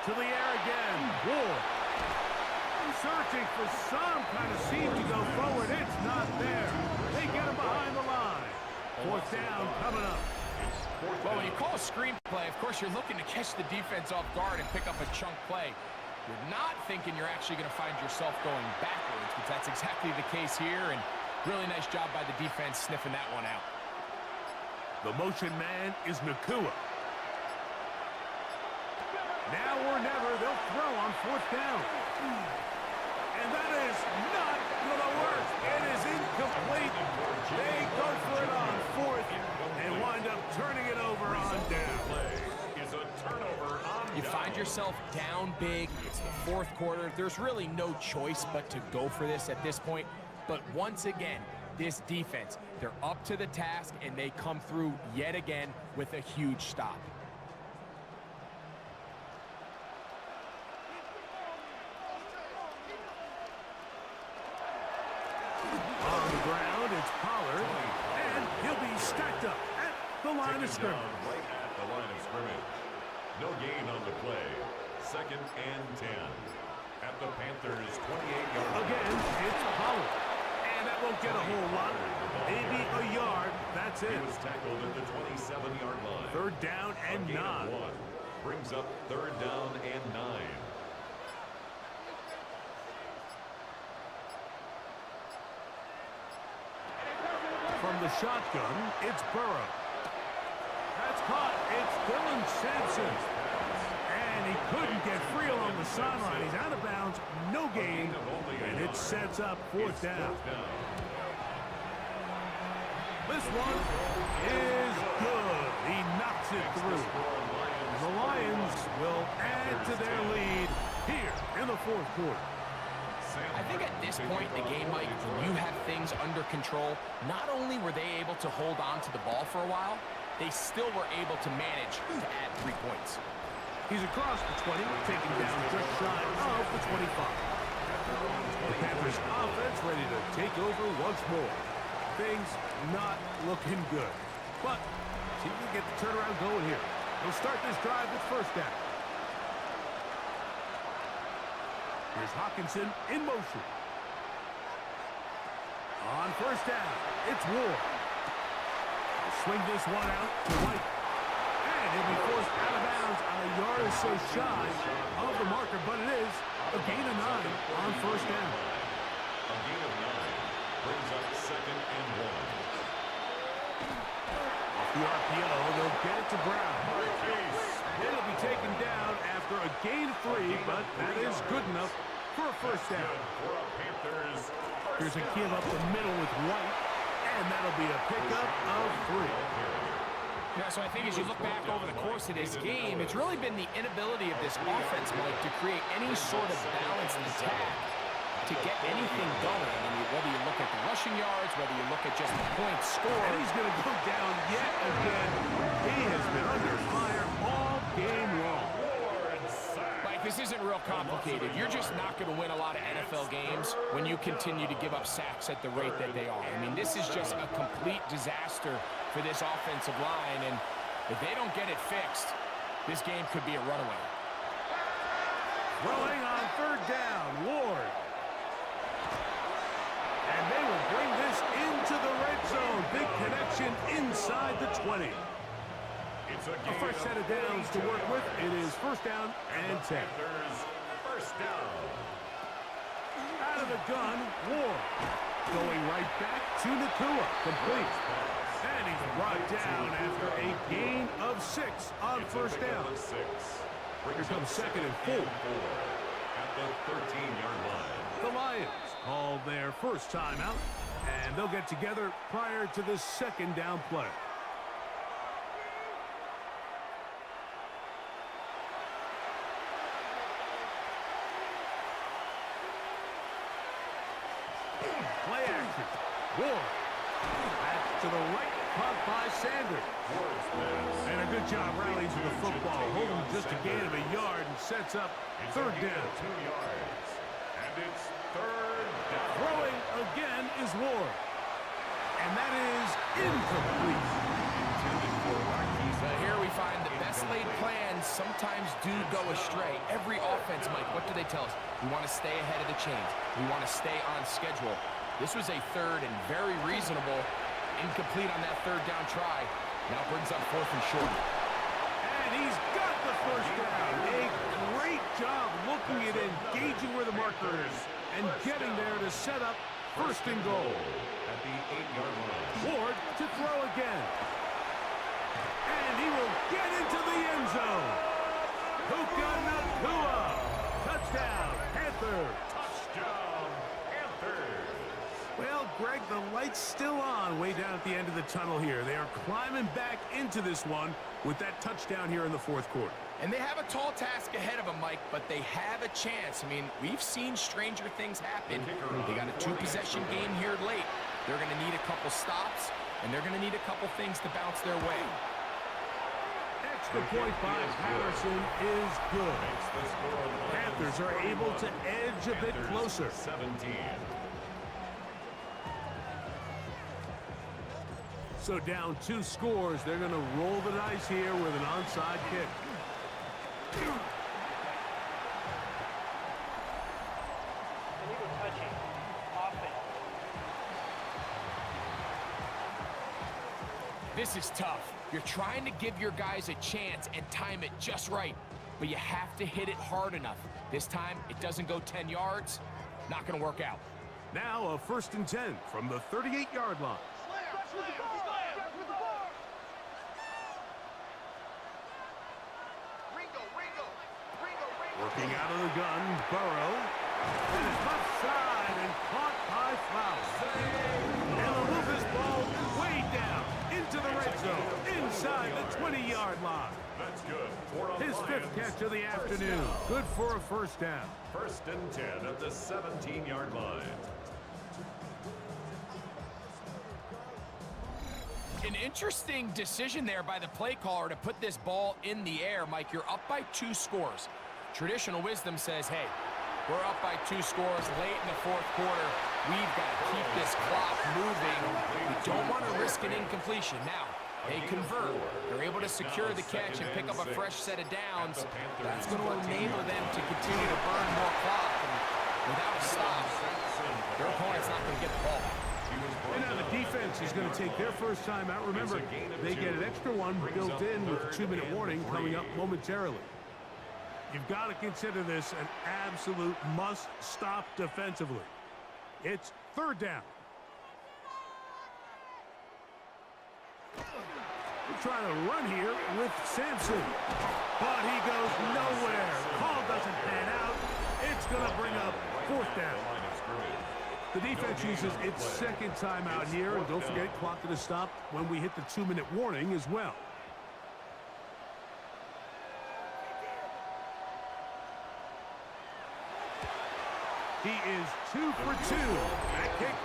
A: To the air again. Ward. Searching for some kind of seam to go forward. It's not there. They get him behind the line. 4th down coming up.
B: Well, when you call a screen play, of course, you're looking to catch the defense off guard and pick up a chunk play. You're not thinking you're actually going to find yourself going backwards, but that's exactly the case here, and really nice job by the defense sniffing that one out.
A: The motion man is Nakua. Now or never, they'll throw on 4th down. And that is not going to work. It is incomplete. They go for it on 4th and wind up turning it over on down.
C: Is a turnover on
B: You
C: down.
B: find yourself down big. It's the 4th quarter. There's really no choice but to go for this at this point. But once again, this defense, they're up to the task, and they come through yet again with a huge stop.
A: On the ground, it's Pollard, and he'll be stacked up at the line of scrimmage.
C: Right at the line of scrimmage. No gain on the play. 2nd and 10. At the Panthers' 28-yard line.
A: Again, it's Pollard. And that won't get a whole lot. Maybe a yard. That's
C: He
A: it.
C: was tackled at the 27-yard line.
A: 3rd down
C: A
A: and
C: gain of
A: 9.
C: 1. Brings up 3rd down and 9.
A: From the shotgun, it's Burrow. That's caught. It's Dylan Sampson. And he couldn't get free along the sideline. He's out of bounds. No gain. And it sets up 4th down. This one is good. He knocks it through. The Lions will add to their lead here in the 4th quarter.
B: I think at this point in the game, Mike, when you have things under control, not only were they able to hold on to the ball for a while, they still were able to manage to add 3 points.
A: He's across the 20, taking down just shy of the 25. The Panthers offense ready to take over once more. Things not looking good. But see if we can get the turnaround going here. They'll start this drive with 1st down. Here's Hawkinson in motion. On 1st down, it's Ward. They'll swing this one out to White. And he'll be forced out of bounds on a yard or so shy of the marker, but it is a gain of 9 on 1st down.
C: A gain of 9 brings up 2nd and 1.
A: Off the RPO, they'll get it to Brown. It'll be taken down after a gain of 3, but that is good enough for a 1st down.
C: For a Panthers.
A: Here's a give up the middle with White, and that'll be a pickup of 3.
B: Yeah, so I think as you look back over the course of this game, it's really been the inability of this offense, Mike, to create any sort of balanced attack to get anything going. I mean, whether you look at the rushing yards, whether you look at just the points scored.
A: And he's going to go down yet again. He has been under fire all game long.
B: Mike, this isn't real complicated. You're just not going to win a lot of NFL games when you continue to give up sacks at the rate that they are. I mean, this is just a complete disaster for this offensive line, and if they don't get it fixed, this game could be a runaway.
A: Throwing on 3rd down, Ward. And they will bring this into the red zone. Big connection inside the 20. A fresh set of downs to work with. It is 1st down and 10.
C: 1st down.
A: Out of the gun, Ward. Going right back to Nakua. Complete. And he's brought down after a gain of 6 on 1st down. Here comes 2nd and 4.
C: At the 13-yard line.
A: The Lions call their 1st timeout, and they'll get together prior to the 2nd down play. Play action. Ward. Back to the right. Caught by Sanders. And a good job rallying to the football. Holding just a gain of a yard and sets up 3rd down.
C: 2 yards. And it's 3rd down.
A: Throwing again is Ward. And that is incomplete.
B: So here we find the best laid plans sometimes do go astray. Every offense, Mike, what do they tell us? We want to stay ahead of the chains. We want to stay on schedule. This was a 3rd and very reasonable. Incomplete on that 3rd down try. Now brings up 4th and short.
A: And he's got the 1st down. A great job looking at engaging where the marker is and getting there to set up 1st and goal.
C: At the 8-yard line.
A: Ward to throw again. And he will get into the end zone. Puka Nakua. Touchdown, Panthers.
C: Touchdown, Panthers.
A: Well, Greg, the light's still on way down at the end of the tunnel here. They are climbing back into this one with that touchdown here in the 4th quarter.
B: And they have a tall task ahead of them, Mike, but they have a chance. I mean, we've seen stranger things happen. They got a 2-possession game here late. They're going to need a couple stops, and they're going to need a couple things to bounce their way.
A: Extra point by Patterson is good. Panthers are able to edge a bit closer.
C: 17.
A: So down 2 scores, they're going to roll the dice here with an onside kick.
B: This is tough. You're trying to give your guys a chance and time it just right, but you have to hit it hard enough. This time, it doesn't go 10 yards. Not going to work out.
A: Now a 1st and 10 from the 38-yard line. Working out of the gun, Burrow. And it's left side and caught by Flowers. And the Lucas ball is way down into the red zone, inside the 20-yard line.
C: That's good.
A: His 5th catch of the afternoon. Good for a 1st down.
C: 1st and 10 at the 17-yard line.
B: An interesting decision there by the play caller to put this ball in the air. Mike, you're up by 2 scores. Traditional wisdom says, hey, we're up by 2 scores late in the 4th quarter. We've got to keep this clock moving. We don't want to risk an incompletion. Now, they convert. They're able to secure the catch and pick up a fresh set of downs. That's going to enable them to continue to burn more clock. And without a stop, their opponent's not going to get the ball back.
A: And now the defense is going to take their first time out. Remember, they get an extra one built in with a 2-minute warning coming up momentarily. You've got to consider this an absolute must-stop defensively. It's 3rd down. We're trying to run here with Sampson. But he goes nowhere. Call doesn't pan out. It's going to bring up 4th down. The defense uses its 2nd timeout here. And don't forget, clock to the stop when we hit the 2-minute warning as well. He is 2 for 2. That kick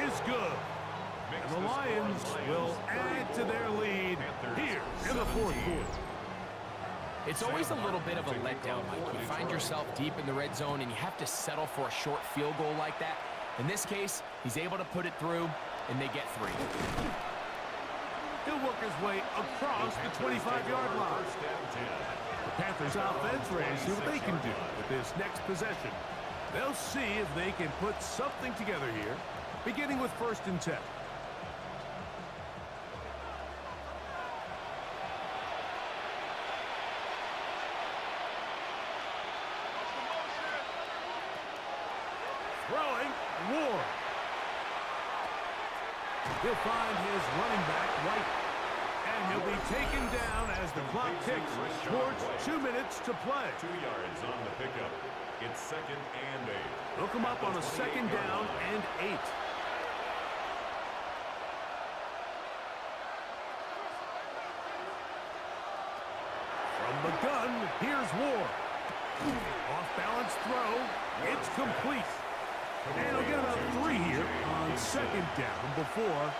A: is good. And the Lions will add to their lead here in the 4th quarter.
B: It's always a little bit of a letdown, Mike. You find yourself deep in the red zone and you have to settle for a short field goal like that. In this case, he's able to put it through, and they get 3.
A: He'll work his way across the 25-yard line. The Panthers offense ready to see what they can do with this next possession. They'll see if they can put something together here, beginning with 1st and 10. Throwing, Ward. He'll find his running back, White. And he'll be taken down as the clock ticks towards 2 minutes to play.
C: 2 yards on the pickup. It's 2nd and 8.
A: They'll come up on a 2nd down and 8. From the gun, here's Ward. Off-balance throw. It's complete. And he'll get about 3 here on 2nd down before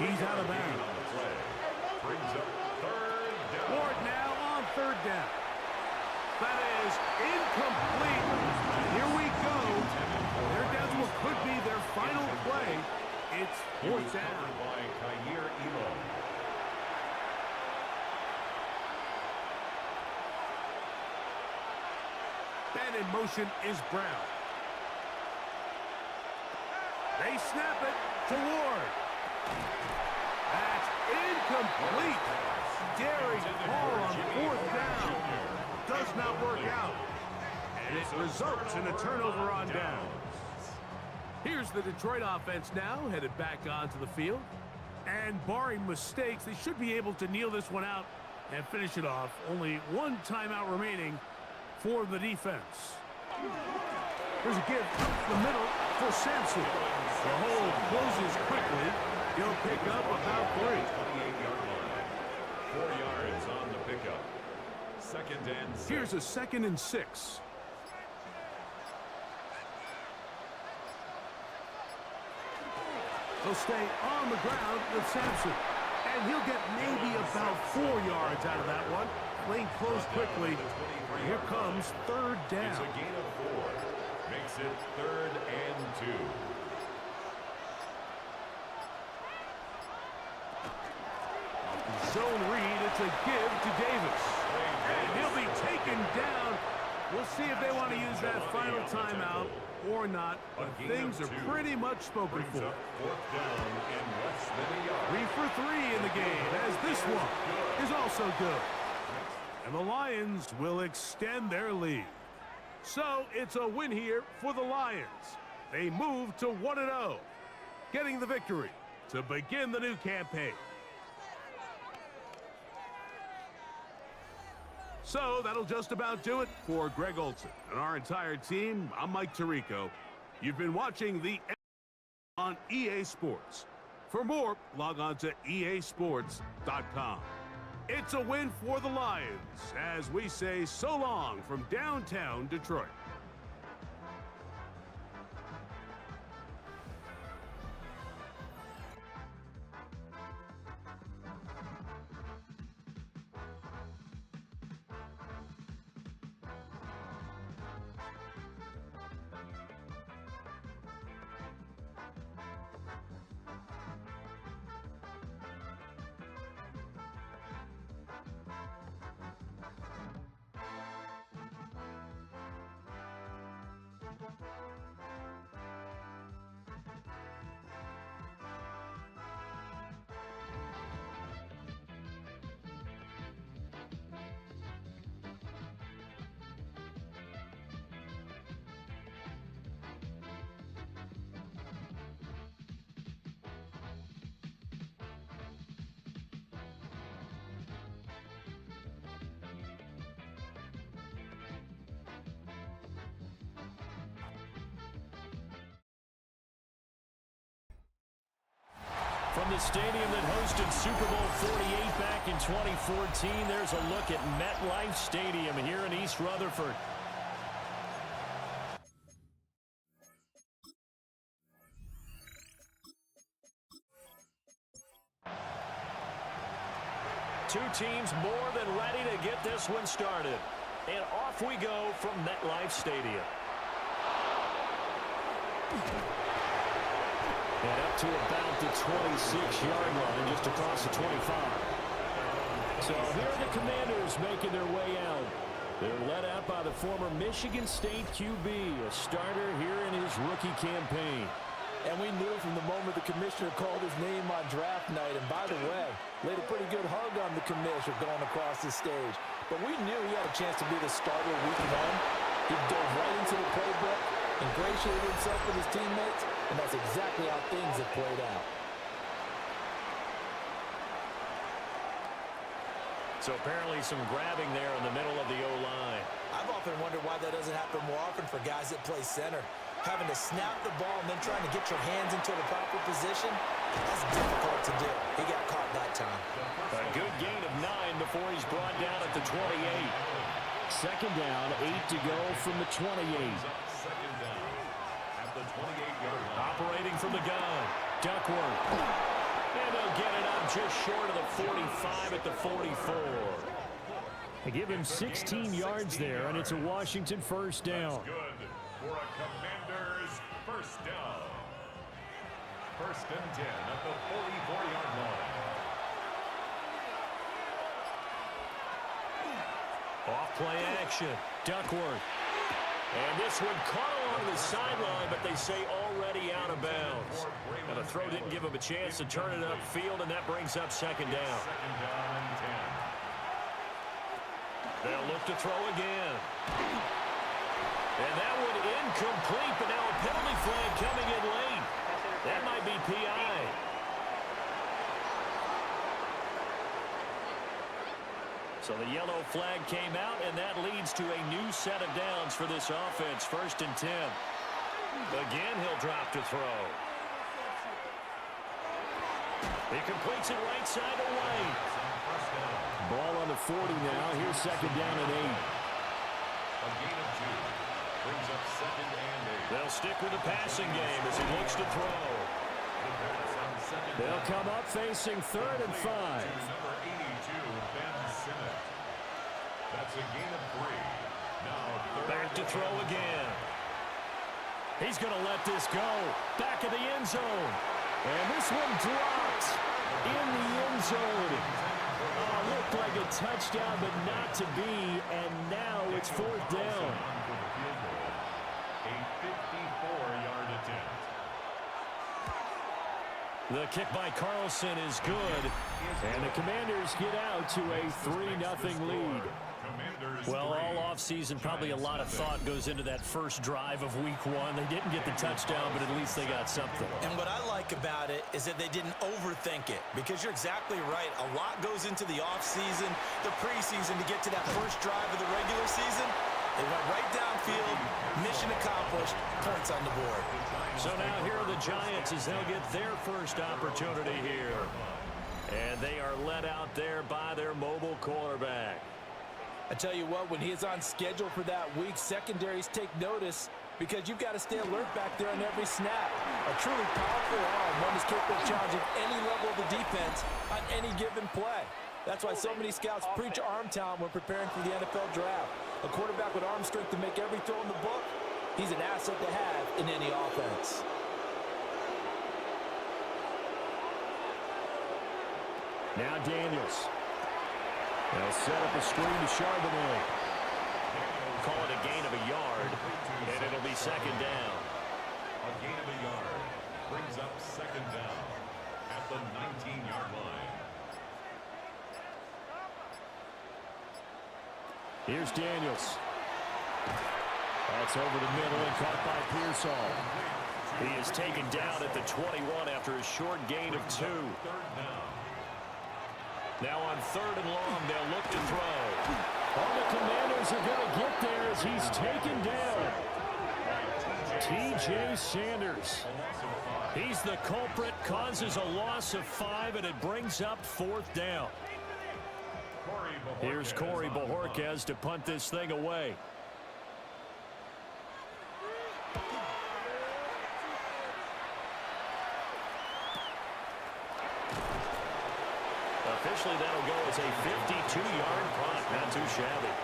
A: he's out of bounds.
C: Brings up 3rd down.
A: Ward now on 3rd down. That is incomplete. Here we go. They're down to what could be their final play. It's 4th down.
C: By Kyer Elo.
A: And in motion is Brown. They snap it to Ward. That's incomplete. Daring Hall on 4th down. Does not work out. And it results in a turnover on down. Here's the Detroit offense now, headed back onto the field. And barring mistakes, they should be able to kneel this one out and finish it off. Only 1 timeout remaining for the defense. There's a give up the middle for Sampson. The hole closes quickly. He'll pick up about 3.
C: 28-yard line. 4 yards on the pickup. Second and 6.
A: Here's a 2nd and 6. He'll stay on the ground with Sampson. And he'll get maybe about 4 yards out of that one. Lane closed quickly. Here comes 3rd down.
C: It's a gain of 4. Makes it 3rd and 2.
A: Zone read, it's a give to Davis. And he'll be taken down. We'll see if they want to use that final timeout or not, but things are pretty much spoken for.
C: 4th down in less than a yard.
A: 3 for 3 in the game, as this one is also good. And the Lions will extend their lead. So it's a win here for the Lions. They move to 1-0, getting the victory to begin the new campaign. So that'll just about do it for Greg Olsen and our entire team. I'm Mike Tirico. You've been watching the on EA Sports. For more, log on to easports.com. It's a win for the Lions as we say so long from downtown Detroit.
E: From the stadium that hosted Super Bowl 48 back in 2014, there's a look at MetLife Stadium here in East Rutherford. Two teams more than ready to get this one started. And off we go from MetLife Stadium. And up to about the 26-yard line, just across the 25. So here are the Commanders making their way out. They're led out by the former Michigan State QB, a starter here in his rookie campaign.
F: And we knew from the moment the commissioner called his name on draft night, and by the way, laid a pretty good hug on the commissioner going across the stage. But we knew he had a chance to be the starter week one. He dove right into the playbook, ingratiated himself with his teammates, and that's exactly how things have played out.
E: So apparently some grabbing there in the middle of the O-line.
F: I've often wondered why that doesn't happen more often for guys that play center. Having to snap the ball and then trying to get your hands into the proper position, that's difficult to do. He got caught that time.
E: A good gain of 9 before he's brought down at the 28. Second down, 8 to go from the 28.
C: Second down at the 28-yard line.
E: Operating from the gun, Duckworth. And they'll get it up just short of the 45 at the 44. They give him 16 yards there, and it's a Washington first down.
C: That's good for a Commanders first down. First and 10 at the 44-yard line.
E: Off play action, Duckworth. And this one caught along the sideline, but they say already out of bounds. Now the throw didn't give him a chance to turn it upfield, and that brings up second down.
C: Second down and 10.
E: They'll look to throw again. And that one incomplete, but now a penalty flag coming in late. That might be PI. So the yellow flag came out, and that leads to a new set of downs for this offense. First and 10. Again, he'll drop to throw. He completes it right side away. Ball on the 40 now. Here's second down and 8.
C: A gain of 2. Brings up second and 8.
E: They'll stick with the passing game as he looks to throw. They'll come up facing third and 5.
C: Number 82, Ben Simmons. That's a gain of 3. Now
E: Back to throw again. He's going to let this go. Back of the end zone. And this one dropped in the end zone. Looked like a touchdown, but not to be. And now it's fourth down.
C: A 54-yard attempt.
E: The kick by Carlson is good. And the Commanders get out to a 3-0 lead. Well, all offseason, probably a lot of thought goes into that first drive of week 1. They didn't get the touchdown, but at least they got something.
F: And what I like about it is that they didn't overthink it, because you're exactly right. A lot goes into the offseason, the preseason to get to that first drive of the regular season. They went right downfield, mission accomplished, points on the board.
E: So now here are the Giants as they'll get their first opportunity here. And they are led out there by their mobile quarterback.
F: I tell you what, when he is on schedule for that week, secondaries take notice, because you've got to stay alert back there on every snap. A truly powerful arm, one is capable of challenging any level of the defense on any given play. That's why so many scouts preach arm talent when preparing for the NFL draft. A quarterback with arm strength to make every throw in the book, he's an asset to have in any offense.
E: Now Daniels. They'll set up a screen to Charbonnet. Call it a gain of a yard, and it'll be second down.
C: A gain of a yard brings up second down at the 19-yard line.
E: Here's Daniels. That's over the middle and caught by Pearsall. He is taken down at the 21 after a short gain of 2. Now on third and long, they'll look to throw. All the Commanders are going to get there as he's taken down. T.J. Sanders. He's the culprit, causes a loss of 5, and it brings up fourth down. Here's Corey Bojorquez to punt this thing away. Officially, that'll go as a 52-yard punt. Not too shabby.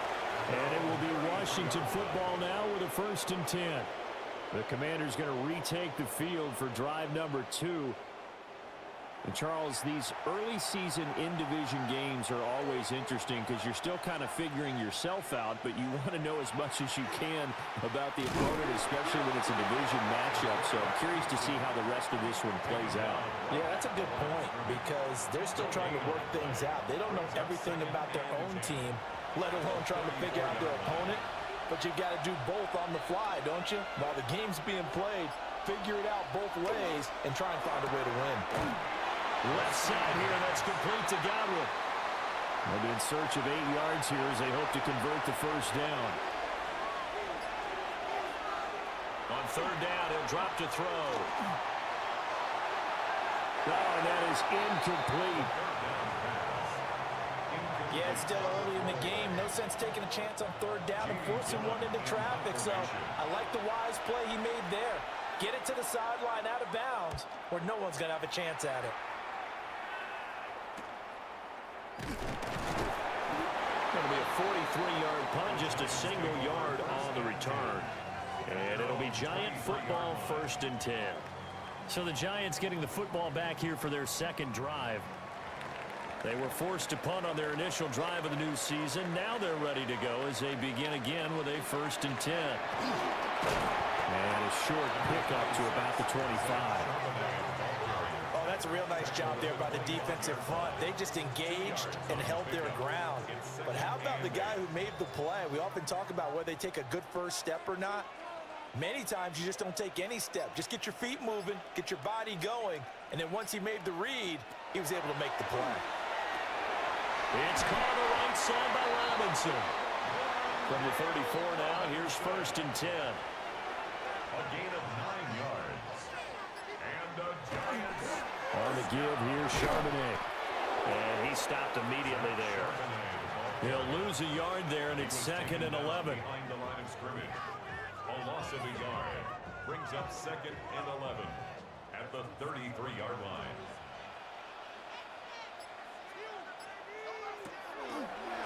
E: And it will be Washington football now with a 1st and 10. The Commanders going to retake the field for drive number 2. And Charles, these early season in-division games are always interesting because you're still kind of figuring yourself out, but you want to know as much as you can about the opponent, especially when it's a division matchup. So I'm curious to see how the rest of this one plays out.
F: Yeah, that's a good point, because they're still trying to work things out. They don't know everything about their own team, let alone trying to figure out their opponent. But you've got to do both on the fly, don't you? While the game's being played, figure it out both ways and try and find a way to win.
E: Left side here, that's complete to Godwin. They'll be in search of 8 yards here as they hope to convert the first down. On third down, he'll drop to throw. Oh, and that is incomplete.
F: Yeah, it's still early in the game. No sense taking a chance on third down and forcing one into traffic. So I like the wise play he made there. Get it to the sideline out of bounds where no one's going to have a chance at it.
E: Going to be a 43-yard punt, just a single yard on the return. And it'll be Giant football, 1st and 10. So the Giants getting the football back here for their second drive. They were forced to punt on their initial drive of the new season. Now they're ready to go as they begin again with a 1st and 10. And a short pickup to about the 25.
F: Oh, that's a real nice job there by the defensive front. They just engaged and held their ground. But how about the guy who made the play? We often talk about whether they take a good first step or not. Many times you just don't take any step. Just get your feet moving, get your body going, and then once he made the read, he was able to make the play.
E: It's caught on the right side by Robinson. From the 34 now, here's 1st and 10.
C: A gain of 9 yards. And the Giants.
E: On the give, here's Charbonnet. And he stopped immediately there. He'll lose a yard there, and it's 2nd and 11.
C: Behind the line of scrimmage. A loss of a yard brings up 2nd and 11 at the 33-yard line.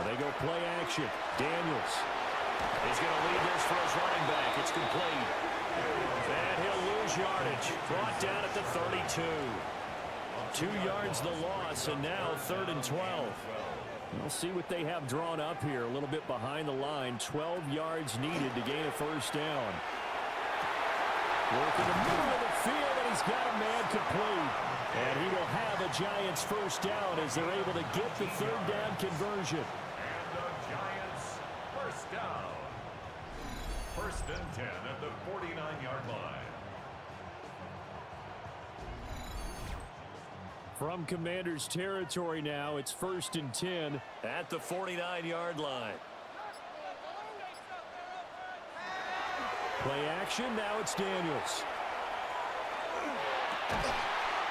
E: They go play action. Daniels. He's going to lead this for his running back. It's complete. And he'll lose yardage. Brought down at the 32. 2 yards the loss, and now 3rd and 12. We'll see what they have drawn up here. A little bit behind the line. 12 yards needed to gain a first down. Work in the middle of the field, and he's got a man complete. And he will have a Giants first down as they're able to get the 3rd down conversion.
C: And the Giants first down. 1st and 10 at the 49-yard line.
E: From Commanders territory now, it's 1st and 10 at the 49-yard line. Play action, now it's Daniels.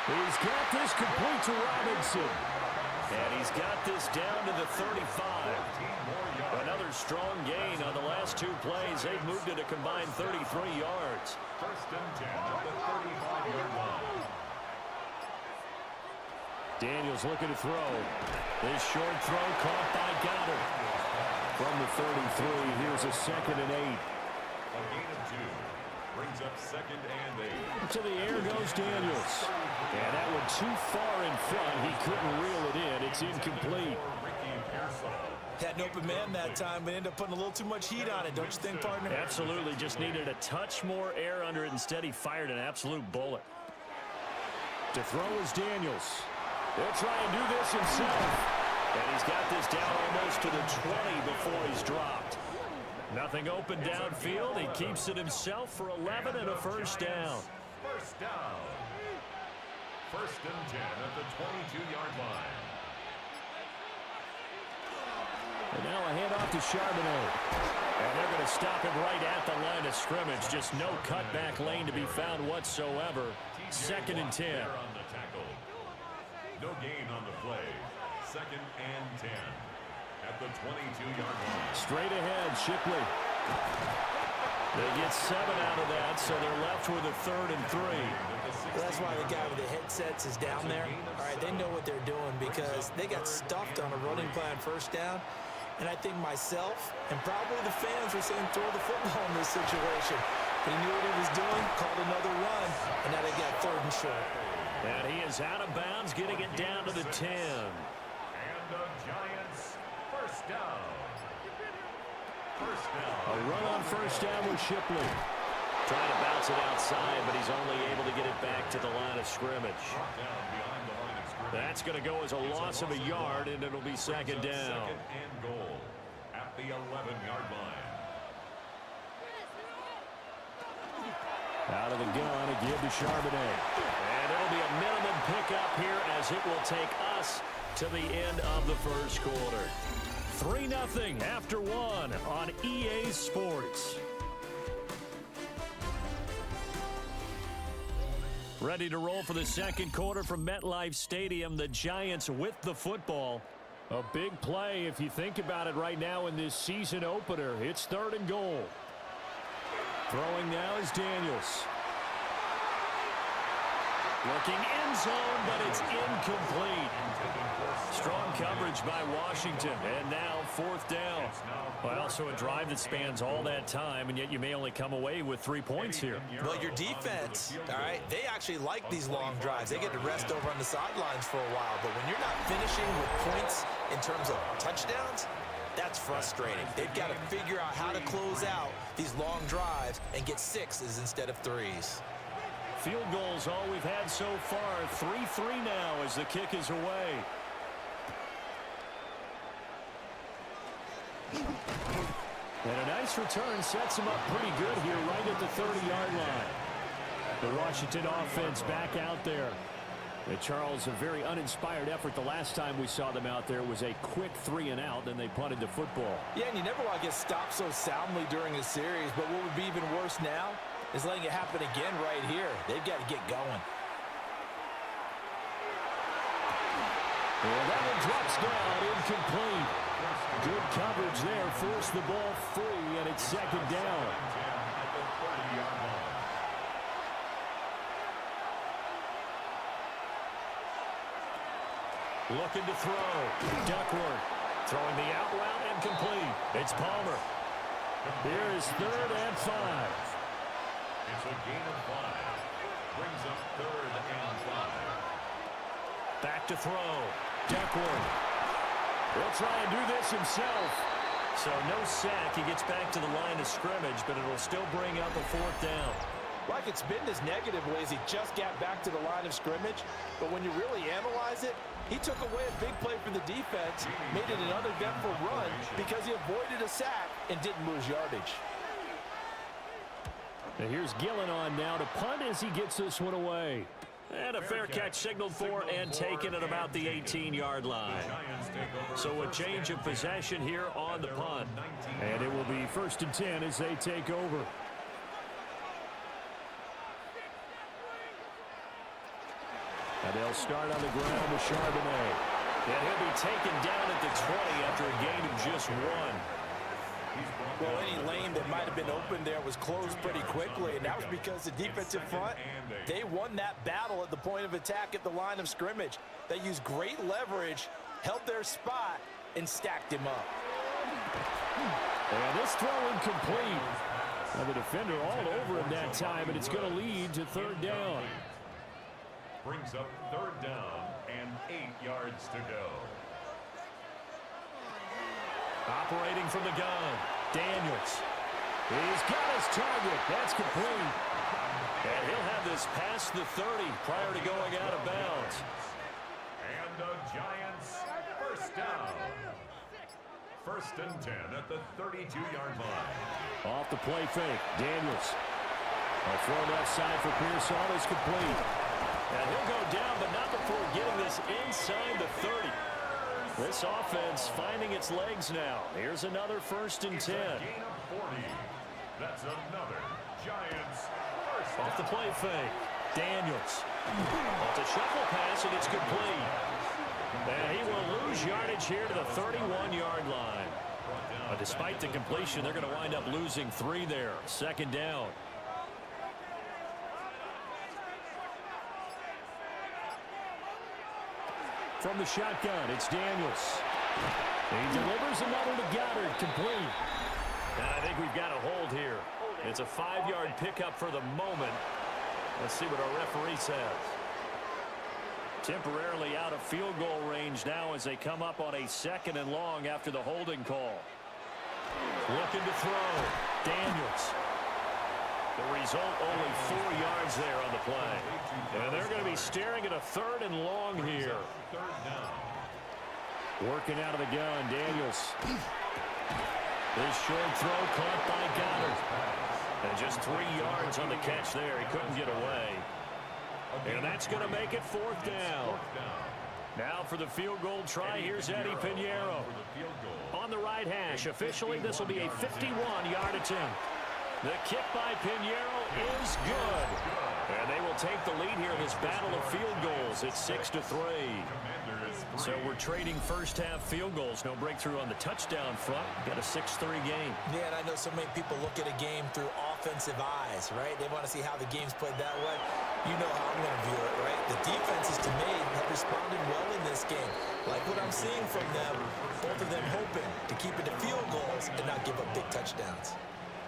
E: He's got this complete to Robinson. And he's got this down to the 35. Another strong gain on the last 2 plays. They've moved it a combined 33 yards.
C: 1st and 10 at the 35-yard line.
E: Daniels looking to throw. This short throw caught by Goddard. From the 33, here's a 2nd and 8.
C: A gain of 2 brings up 2nd and 8.
E: To the air goes Daniels. And that one too far in front. He couldn't reel it in. It's incomplete.
F: Had an open man that time, but ended up putting a little too much heat on it, don't you think, partner?
E: Absolutely. Just needed a touch more air under it. Instead, he fired an absolute bullet. To throw is Daniels. He'll try and do this himself. And he's got this down almost to the 20 before he's dropped. Nothing open downfield. He keeps it himself for 11 and a first down.
C: First down. 1st and 10 at the 22-yard line.
E: And now a handoff to Charbonnet. And they're going to stop him right at the line of scrimmage. Just no cutback lane to be found whatsoever. 2nd and 10.
C: On the tackle. No gain on the play. 2nd and 10 at the 22-yard line.
E: Straight ahead, Shipley. They get 7 out of that, so they're left with a 3rd and 3.
F: Well, that's why the guy with the headsets is down there. All right, they know what they're doing because they got stuffed on a running plan first down. And I think myself and probably the fans were saying throw the football in this situation. But he knew what he was doing, called another run, and now they got 3rd and short.
E: And he is out of bounds, getting it down to the 10.
C: And the Giants first down. First down.
E: A run on first down with Shipley. Trying to bounce it outside, but he's only able to get it back to the line of scrimmage. That's going to go as a loss of a yard, and it'll be 2nd down.
C: 2nd and goal at the 11-yard line.
E: Out of the gun, a give to Charbonnet. And it'll be a minimum pickup here as it will take us to the end of the first quarter. 3-0 after 1 on EA Sports. Ready to roll for the second quarter from MetLife Stadium. The Giants with the football. A big play if you think about it right now in this season opener. It's 3rd and goal. Throwing now is Daniels. Looking end zone, but it's incomplete. Strong coverage by Washington, and now 4th down. Well, so a drive that spans all that time, and yet you may only come away with 3 points here.
F: Well, your defense, all right, they actually like these long drives. They get to rest over on the sidelines for a while, but when you're not finishing with points in terms of touchdowns, that's frustrating. They've got to figure out how to close out these long drives and get 6s instead of 3s.
E: Field goals all we've had so far. 3-3 now as the kick is away. And a nice return sets him up pretty good here right at the 30-yard line. The Washington offense back out there. Charles, a very uninspired effort the last time we saw them out there was a quick 3-and-out, then they punted the football.
F: Yeah, and you never want to get stopped so soundly during a series, but what would be even worse now is letting it happen again right here. They've got to get going.
E: And that one drops down, incomplete. Good coverage there, forced the ball free, and it's second down. Looking to throw. Duckworth throwing the out route and complete. It's Palmer. Here is 3rd and 5.
C: It's a gain of 5. Brings up 3rd and 5.
E: Back to throw. Duckworth. He'll try and do this himself. So no sack. He gets back to the line of scrimmage, but it'll still bring up a 4th down.
F: Like it's been this negative ways he just got back to the line of scrimmage, but when you really analyze it, he took away a big play for the defense, made it an uneventful run because he avoided a sack and didn't lose yardage.
E: Now here's Gillen on now to punt as he gets this one away. And a fair catch signaled for and taken at about the 18-yard line. So a change of possession here on the punt. And it will be 1st and 10 as they take over. And they'll start on the ground with Charbonnet. And he'll be taken down at the 20 after a gain of just 1.
F: Well, any lane that might have been open there was closed pretty quickly, and that was because the defensive front, they won that battle at the point of attack at the line of scrimmage. They used great leverage, held their spot, and stacked him up.
E: And this throw incomplete. Now the defender all over him that time, and it's going to lead to 3rd down.
C: Brings up 3rd down and 8 yards to go.
E: Operating from the gun, Daniels. He's got his target. That's complete. And he'll have this past the 30 prior to going out of bounds.
C: And the Giants, 1st down. 1st and 10 at the 32-yard line.
E: Off the play fake, Daniels. A throw left side for Pearsall is complete. And he'll go down, but not before getting this inside the 30. This offense finding its legs now. Here's another 1st and 10.
C: Gain of 40. That's another Giants 1st down.
E: Off the play fake, Daniels. Off the shuffle pass, and it's complete. And he will lose yardage here to the 31-yard line. But despite the completion, they're going to wind up losing 3 there. 2nd down. From the shotgun, it's Daniels. He delivers another to Goddard, complete. And I think we've got a hold here. It's a 5-yard pickup for the moment. Let's see what our referee says. Temporarily out of field goal range now as they come up on a 2nd and long after the holding call. Looking to throw. Daniels. The result, only 4 yards there on the play. And they're going to be staring at a 3rd and long here.
C: 3rd down.
E: Working out of the gun, Daniels. This short throw caught by Goddard. And just 3 yards on the catch there. He couldn't get away. And that's going to make it 4th down. Now for the field goal try, here's Eddie Pinheiro. On the right hash, officially this will be a 51-yard attempt. The kick by Pinheiro is good. And they will take the lead here in this battle of field goals. It's 6-3. So we're trading first-half field goals. No breakthrough on the touchdown front. Got a 6-3 game.
F: Yeah, and I know so many people look at a game through offensive eyes, right? They want to see how the game's played that way. You know how I'm going to view it, right? The defenses, to me, have responded well in this game. Like what I'm seeing from them, both of them hoping to keep it to field goals and not give up big touchdowns.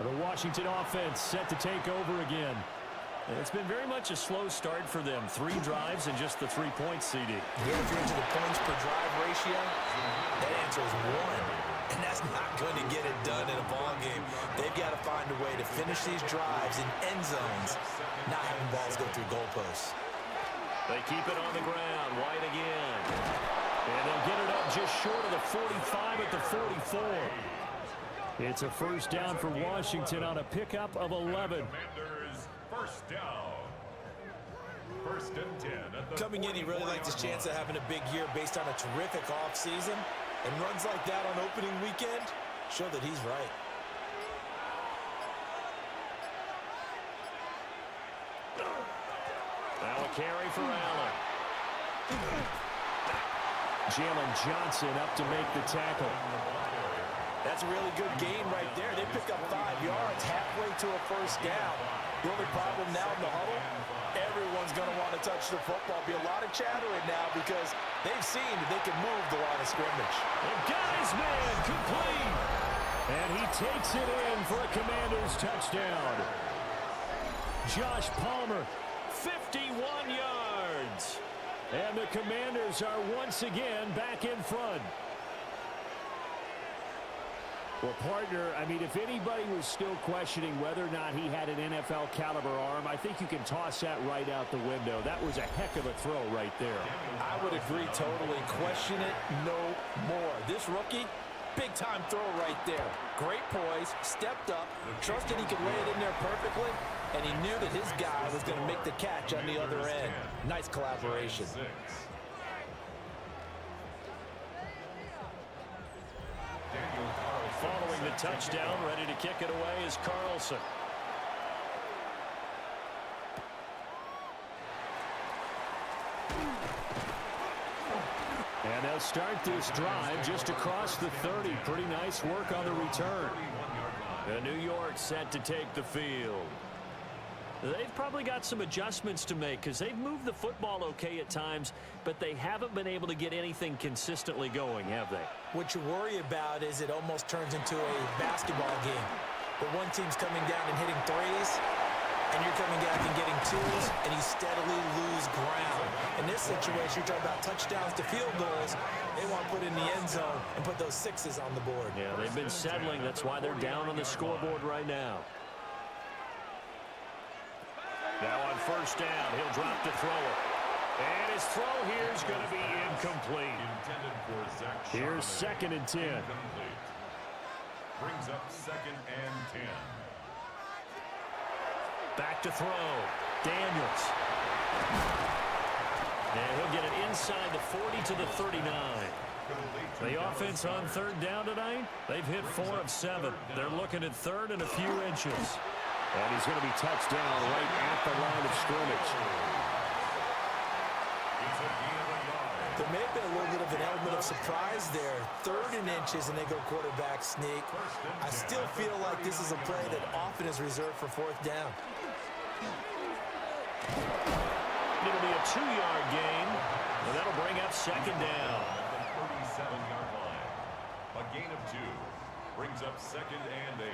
E: The Washington offense set to take over again. It's been very much a slow start for them. 3 drives and just the 3-point CD.
F: Yeah, if you're into the points per drive ratio, that answer is 1. And that's not going to get it done in a ball game. They've got to find a way to finish these drives in end zones, not having balls go through goalposts.
E: They keep it on the ground. White again. And they'll get it up just short of the 45 at the 44. It's a 1st down for Washington on a pickup of 11.
C: Commanders, 1st down. 1st and 10 at the
F: Coming in, he really liked his chance of having a big year based on a terrific offseason. And runs like that on opening weekend show that he's right.
E: Now a carry for Allen. Jalen Johnson up to make the tackle.
F: That's a really good game right there. They pick up 5 yards halfway to a first down. The only problem now in the huddle, everyone's going to want to touch the football. Be a lot of chattering now because they've seen that they can move the line of scrimmage.
E: And guy's man complete. And he takes it in for a Commanders touchdown. Josh Palmer, 51 yards. And the Commanders are once again back in front. Well, partner, I mean, if anybody was still questioning whether or not he had an NFL caliber arm, I think you can toss that right out the window. That was a heck of a throw right there.
F: I would agree totally. Question it no more. This rookie, big-time throw right there. Great poise, stepped up, trusted he could lay it in there perfectly, and he knew that his guy was going to make the catch on the other end. Nice collaboration.
E: Following the touchdown, ready to kick it away is Carlson. And they'll start this drive just across the 30. Pretty nice work on the return. And New York set to take the field. They've probably got some adjustments to make because they've moved the football okay at times, but they haven't been able to get anything consistently going, have they?
F: What you worry about is it almost turns into a basketball game. Where one team's coming down and hitting threes, and you're coming down and getting twos, and you steadily lose ground. In this situation, you're talking about touchdowns to field goals. They want to put in the end zone and put those sixes on the board.
E: Yeah, they've been settling. That's why they're down on the scoreboard right now. Now on first down, he'll drop to throw it. And his throw here is going to be incomplete. Here's 2nd and 10.
C: Brings up 2nd and 10.
E: Back to throw. Daniels. And he'll get it inside the 40 to the 39. The offense on 3rd down tonight, they've hit 4 of 7. They're looking at 3rd and a few inches. And he's going to be touched down right at the line of scrimmage.
F: There may have been a little bit of an element of surprise there. 3rd and inches, and they go quarterback sneak. I still feel like this is a play that often is reserved for 4th down.
E: It'll be a 2-yard gain, and that'll bring up 2nd down.
C: At the 37-yard line. A gain of 2 brings up 2nd and 8.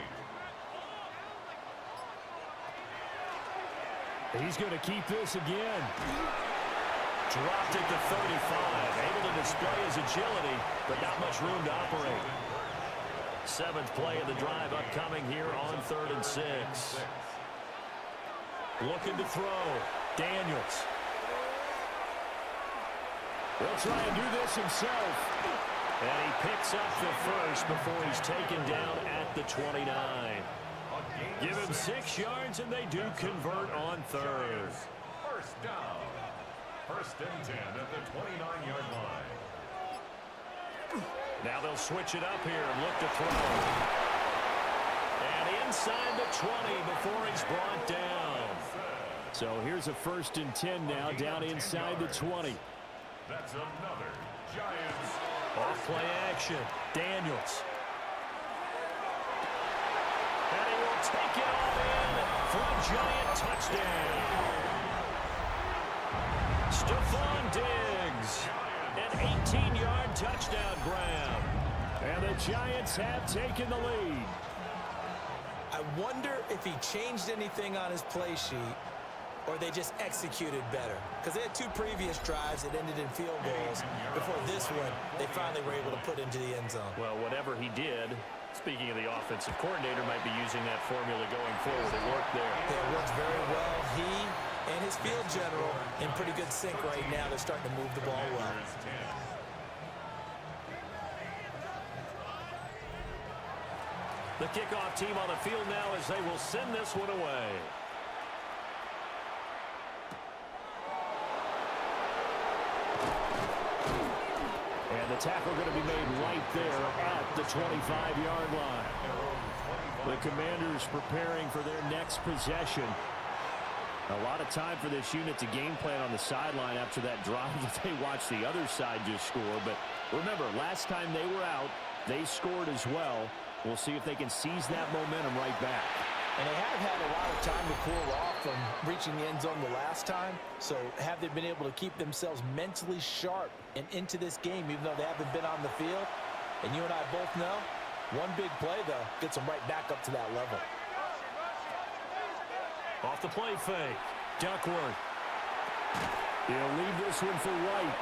E: He's going to keep this again. Dropped at the 35. Able to display his agility, but not much room to operate. 7th play of the drive upcoming here on 3rd and 6. Looking to throw. Daniels. He'll try and do this himself. And he picks up the first before he's taken down at the 29. Give him 6 yards, and they do convert on 3rd.
C: First down. 1st and 10 at the 29-yard line.
E: Now they'll switch it up here and look to throw. And inside the 20 before he's brought down. So here's a 1st and 10 now, down inside the 20.
C: That's another Giants.
E: Off play action. Daniels. And he will take it all in for a Giant touchdown. Stephon Diggs. An 18-yard touchdown grab. And the Giants have taken the lead.
F: I wonder if he changed anything on his play sheet or they just executed better. Because they had 2 previous drives that ended in field goals. Before this one, they finally were able to put into the end zone.
E: Well, whatever he did, speaking of the offensive coordinator, might be using that formula going forward. It worked there.
F: It works very well. He and his field general in pretty good sync right now. They're starting to move the ball well.
E: The kickoff team on the field now as they will send this one away. And the tackle going to be made right there at the 25-yard line. The Commanders preparing for their next possession. A lot of time for this unit to game plan on the sideline after that drive that they watched the other side just score. But remember, last time they were out, they scored as well. We'll see if they can seize that momentum right back.
F: And they have had a lot of time to cool off from reaching the end zone the last time. So have they been able to keep themselves mentally sharp and into this game, even though they haven't been on the field? And you and I both know, one big play, though, gets them right back up to that level.
E: Off the play fake. Duckworth. He'll leave this one for White.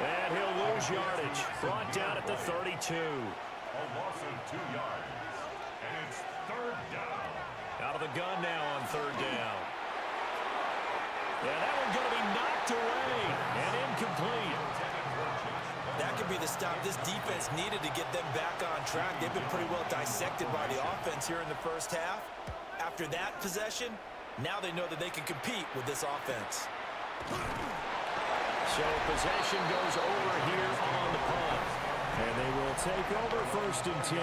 E: And he'll lose yardage. Brought down at the 32.
C: A loss of 2 yards. And it's third down.
E: Out of the gun now on third down. Yeah, that one's going to be knocked away and incomplete.
F: That could be the stop this defense needed to get them back on track. They've been pretty well dissected by the offense here in the first half. After that possession, now they know that they can compete with this offense.
E: So possession goes over here on the punt. And they will take over 1st and 10.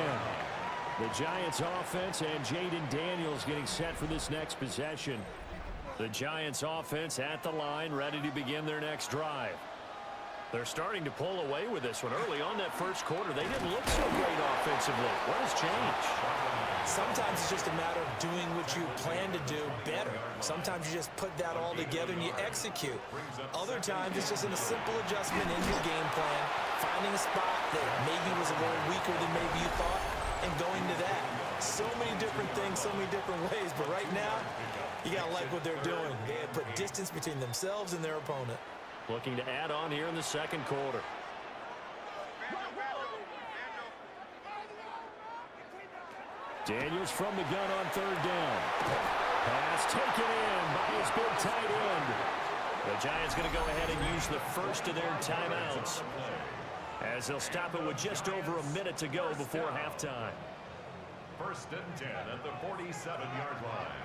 E: The Giants offense and Jaden Daniels getting set for this next possession. The Giants offense at the line, ready to begin their next drive. They're starting to pull away with this one. Early on that first quarter, they didn't look so great offensively. What has changed?
F: Sometimes it's just a matter of doing what you plan to do better. Sometimes you just put that all together and you execute. Other times it's just a simple adjustment in your game plan, finding a spot that maybe was a little weaker than maybe you thought, and going to that. So many different things, so many different ways, but right now, you gotta like what they're doing. They have put distance between themselves and their opponent.
E: Looking to add on here in the second quarter. Daniels from the gun on third down. Pass taken in by his big tight end. The Giants going to go ahead and use the first of their timeouts, as they'll stop it with just over a minute to go before halftime.
C: 1st and 10 at the 47-yard line.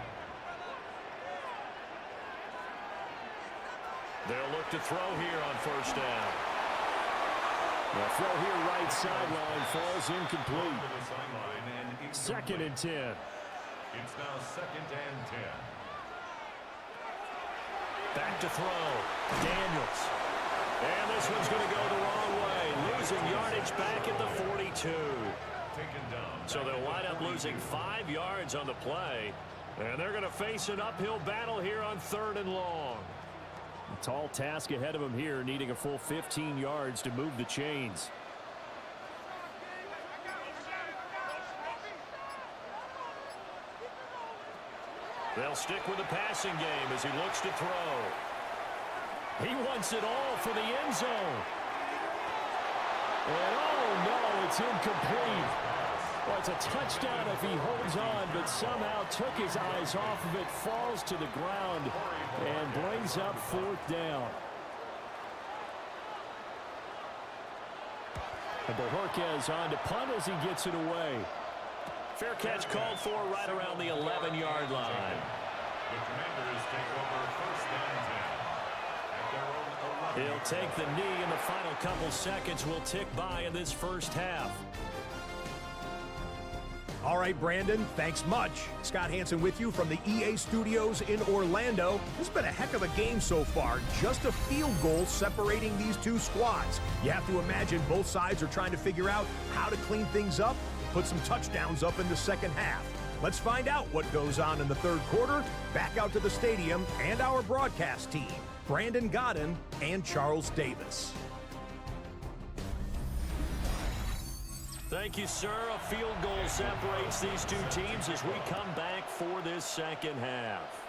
E: They'll look to throw here on 1st down. The throw here right sideline falls incomplete. 2nd and 10.
C: It's now 2nd and 10.
E: Back to throw. Daniels. And this one's going to go the wrong way. Losing yardage back at the 42. So they'll wind up losing 5 yards on the play. And they're going to face an uphill battle here on 3rd and long. A tall task ahead of them here, needing a full 15 yards to move the chains. They'll stick with the passing game as he looks to throw. He wants it all for the end zone. And oh no, it's incomplete. Well, it's a touchdown if he holds on, but somehow took his eyes off of it, falls to the ground, and brings up 4th down. And Bohorquez on to punt as he gets it away. Fair catch called for right around the 11-yard line.
C: The Commanders take over 1st and 10. At their own 11.
E: He'll take the knee, and the final couple seconds will tick by in this first half.
D: All right, Brandon, thanks much. Scott Hansen with you from the EA Studios in Orlando. This has been a heck of a game so far. Just a field goal separating these two squads. You have to imagine both sides are trying to figure out how to clean things up, put some touchdowns up in the second half. Let's find out what goes on in the third quarter. Back out to the stadium and our broadcast team, Brandon Godden and Charles Davis.
E: Thank you, sir. A field goal separates these two teams as we come back for this second half.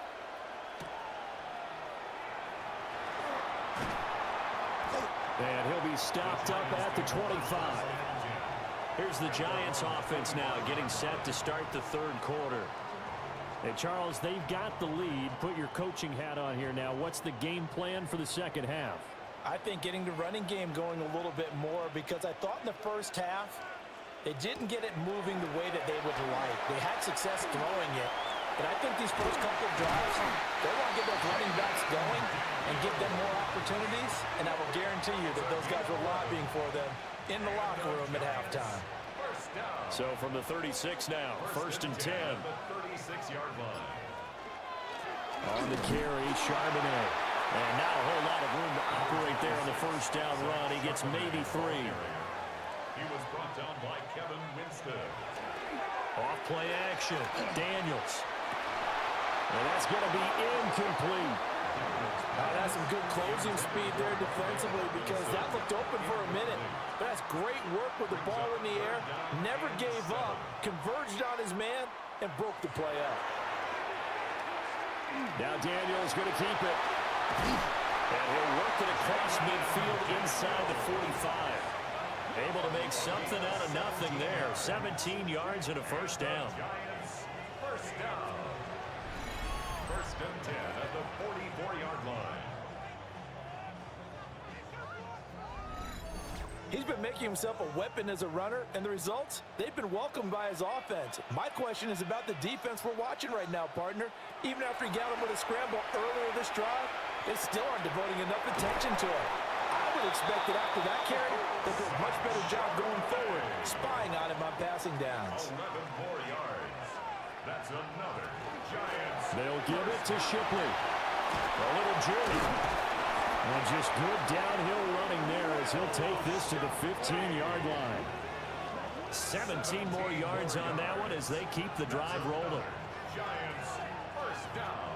E: And he'll be stopped up at the 25. Here's the Giants offense now getting set to start the third quarter. Hey, Charles, they've got the lead. Put your coaching hat on here now. What's the game plan for the second half?
F: I think getting the running game going a little bit more, because I thought in the first half they didn't get it moving the way that they would like. They had success throwing it, but I think these first couple of drives, they want to get those running backs going and give them more opportunities, and I will guarantee you that those guys were lobbying for them in the locker room at halftime.
E: So from the 36 now, 1st and 10.
C: The 36-yard line.
E: On the carry, Charbonnet. And not a whole lot of room to operate there on the first down run. He gets maybe 3.
C: He was brought down by Kevin Winstead.
E: Off play action, Daniels. And that's going to be incomplete.
F: That's some good closing speed there defensively because that looked open for a minute. But that's great work with the ball in the air. Never gave up, converged on his man, and broke the play up.
E: Now Daniels going to keep it. And he'll work it across midfield inside the 45. Able to make something out of nothing there. 17 yards and a first down.
C: Giants, first down. First and 10 at the 44-yard line.
F: He's been making himself a weapon as a runner, and the results, they've been welcomed by his offense. My question is about the defense we're watching right now, partner. Even after he got him with a scramble earlier this drive, they still aren't devoting enough attention to him. I would expect that after that carry, they'll do a much better job going forward, spying on him on passing downs.
C: 11 more yards. That's another Giants.
E: They'll give it to Shipley. A little journey. And just good downhill running there as he'll take this to the 15-yard line. 17 more yards on that one as they keep the drive rolling.
C: Giants, first down.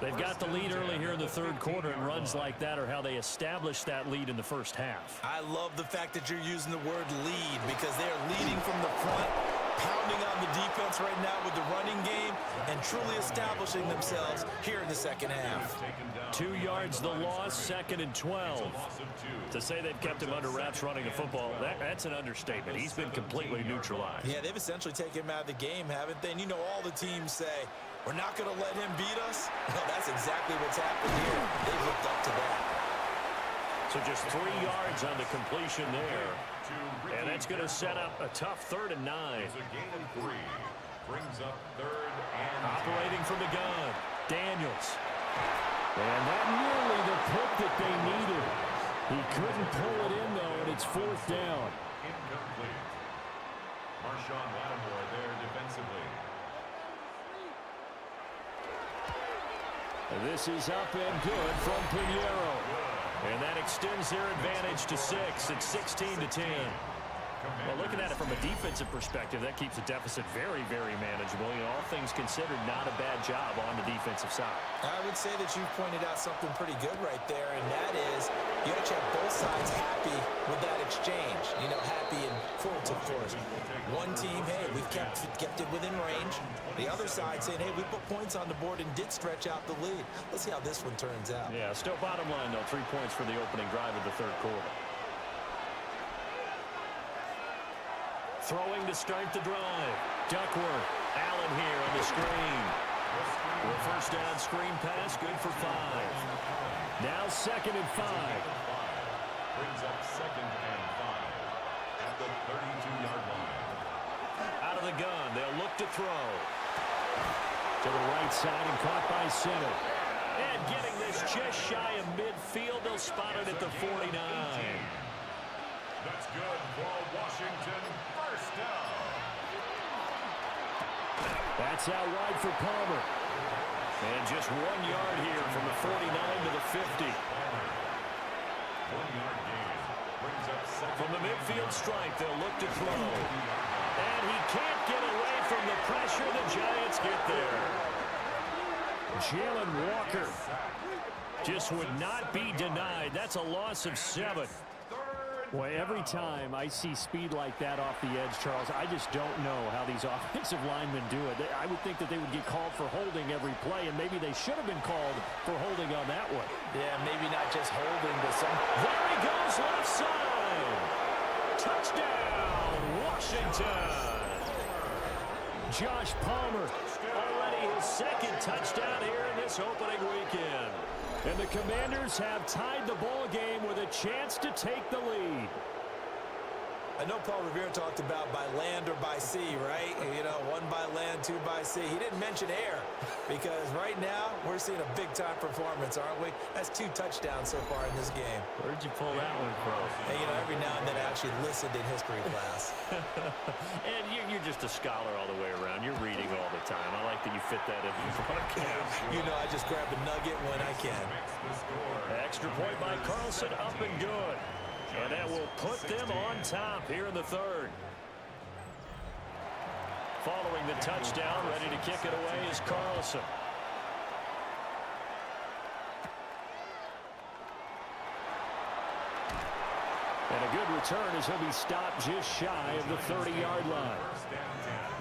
E: They've got the lead early here in the third quarter, and runs like that are how they establish that lead in the first half.
F: I love the fact that you're using the word lead because they are leading from the front, pounding on the defense right now with the running game, and truly establishing themselves here in the second half.
E: 2 yards the loss, 2nd and 12. To say they've kept him under wraps running the football, that's an understatement. He's been completely neutralized.
F: Yeah, they've essentially taken him out of the game, haven't they? And you know all the teams say, we're not going to let him beat us. Well, that's exactly what's happened here. They've looked up to that.
E: So just 3 yards on the completion there. And that's going to set up a tough 3rd and 9.
C: It's a gain of 3. Brings up 3rd and
E: Operating from the gun, Daniels. And that nearly the pick that they needed. He couldn't pull it in, though, and it's 4th down.
C: incomplete. Marshawn Lattimore there defensively.
E: This is up and good from Pinheiro. And that extends their advantage to 6. It's 16-10. Well, looking at it from a defensive perspective, that keeps the deficit very, very manageable. You know, all things considered, not a bad job on the defensive side.
F: I would say that you pointed out something pretty good right there, and that is you have to have both sides happy with that exchange. You know, happy in quotes, of course. One team, hey, we've kept it within range. The other side saying, hey, we put points on the board and did stretch out the lead. Let's see how this one turns out.
E: Yeah, still bottom line, though, 3 points for the opening drive of the third quarter. Throwing to start the drive. Duckworth. Allen here on the screen. The first down screen pass, good for 5. Now 2nd and 5.
C: Brings up 2nd and 5 at the 32-yard line.
E: Out of the gun, they'll look to throw. To the right side and caught by center. And getting this just shy of midfield, they'll spot it at the 49.
C: That's good for Washington. First down.
E: That's out wide for Palmer. And just 1 yard here from the 49 to the 50.
C: 1-yard gain. Brings up 2nd.
E: From the midfield stripe, they'll look to throw. And he can't get away from the pressure. The Giants get there. Jalen Walker just would not be denied. That's a loss of 7. Boy, every time I see speed like that off the edge, Charles, I just don't know how these offensive linemen do it. I would think that they would get called for holding every play, and maybe they should have been called for holding on that one.
F: Yeah, maybe not just holding, but some.
E: There he goes, left side. Touchdown, Washington. Josh Palmer, already his 2nd touchdown here in this opening weekend. And the Commanders have tied the ball game with a chance to take the lead.
F: I know Paul Revere talked about by land or by sea, right? You know, 1 by land, 2 by sea. He didn't mention air because right now we're seeing a big-time performance, aren't we? That's 2 touchdowns so far in this game.
E: Where'd you pull that one from?
F: Hey, you know, every now and then I actually listened in history class.
E: And you're just a scholar all the way around. You're reading all the time. I like that you fit that in the broadcast.
F: You know, I just grab a nugget when I can.
E: Extra point by Carlson, up and good. And that will put them on top here in the third. Following the touchdown, ready to kick it away is Carlson. And a good return as he'll be stopped just shy of the 30-yard line.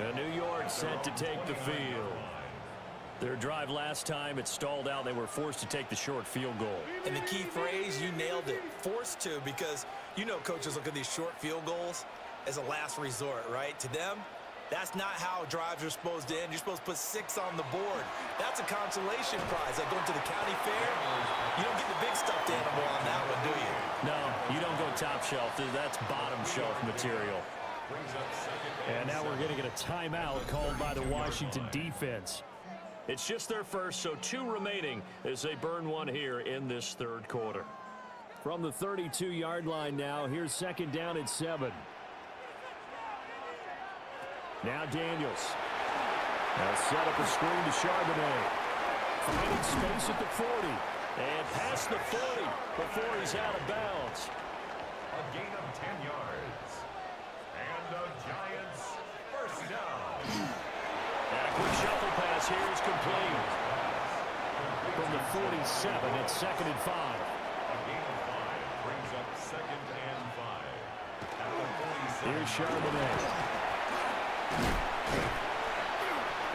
E: And New York set to take the field. Their drive last time, it stalled out. They were forced to take the short field goal.
F: And the key phrase, you nailed it, forced to, because you know coaches look at these short field goals as a last resort, right? To them, that's not how drives are supposed to end. You're supposed to put 6 on the board. That's a consolation prize. Like going to the county fair, you don't get the big stuffed animal on that one, do you?
E: No, you don't go top shelf. That's bottom shelf material. And now we're going to get a timeout called by the Washington defense. It's just their first, so 2 remaining as they burn 1 here in this third quarter. From the 32-yard line now, here's second down at 7. Now Daniels. Now set up a screen to Charbonnet. Finding space at the 40. And past the 40 before he's out of bounds.
C: A gain of 10 yards. And the Giants first down.
E: And a quick shuffle pass here is complete. From the 47, it's second and 5.
C: A gain of 5 brings up second and 5. At the 47.
E: Here's Charbonnet.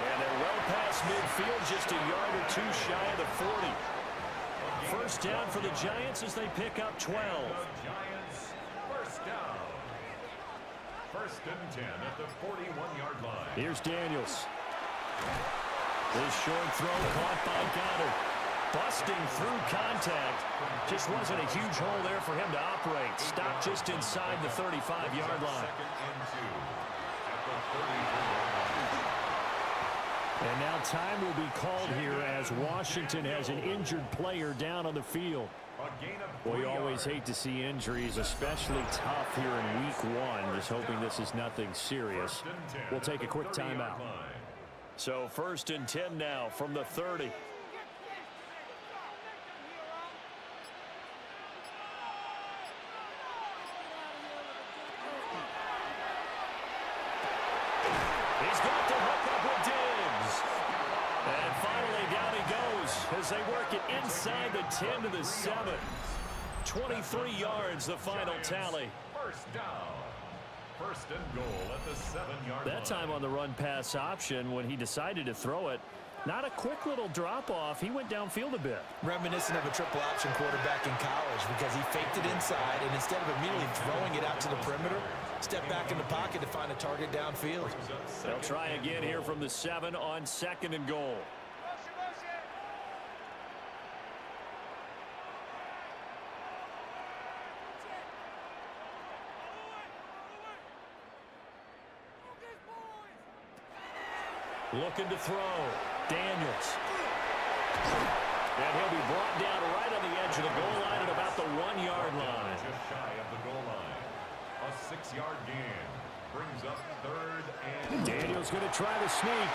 E: And they're well past midfield, just a yard or 2 shy of the 40. First down for the Giants as they pick up 12.
C: The Giants first down. First and 10 at the 41-yard line.
E: Here's Daniels. This short throw caught by Goddard. Busting through contact. Just wasn't a huge hole there for him to operate. Stopped just inside the 35-yard line.
C: Second and 2 at the 33-yard line.
E: And now time will be called here as Washington has an injured player down on the field.
C: A gain of
E: We
C: 3
E: always
C: yards.
E: hate to see injuries, especially tough here in week 1. Just hoping this is nothing serious.
C: First and 10
E: We'll
C: at
E: take a
C: the
E: quick
C: 30-yard
E: timeout.
C: line.
E: So first and 10 now from the 30. He's got to hook up with Diggs. And finally down he goes as they work it inside the 10 to the 7. 23 yards the final tally.
C: First down. First and goal at the 7-yard line.
E: That time on the run-pass option when he decided to throw it. Not a quick little drop-off. He went downfield a bit.
F: Reminiscent of a triple option quarterback in college because he faked it inside and instead of immediately throwing it out to the perimeter, stepped back in the pocket to find a target downfield.
E: They'll try again here from the 7 on second and goal. Looking to throw. Daniels. And he'll be brought down right on the edge of the goal line at about the 1-yard line.
C: Just shy of the goal line. A 6-yard gain brings up third and
E: Daniels going to try to sneak.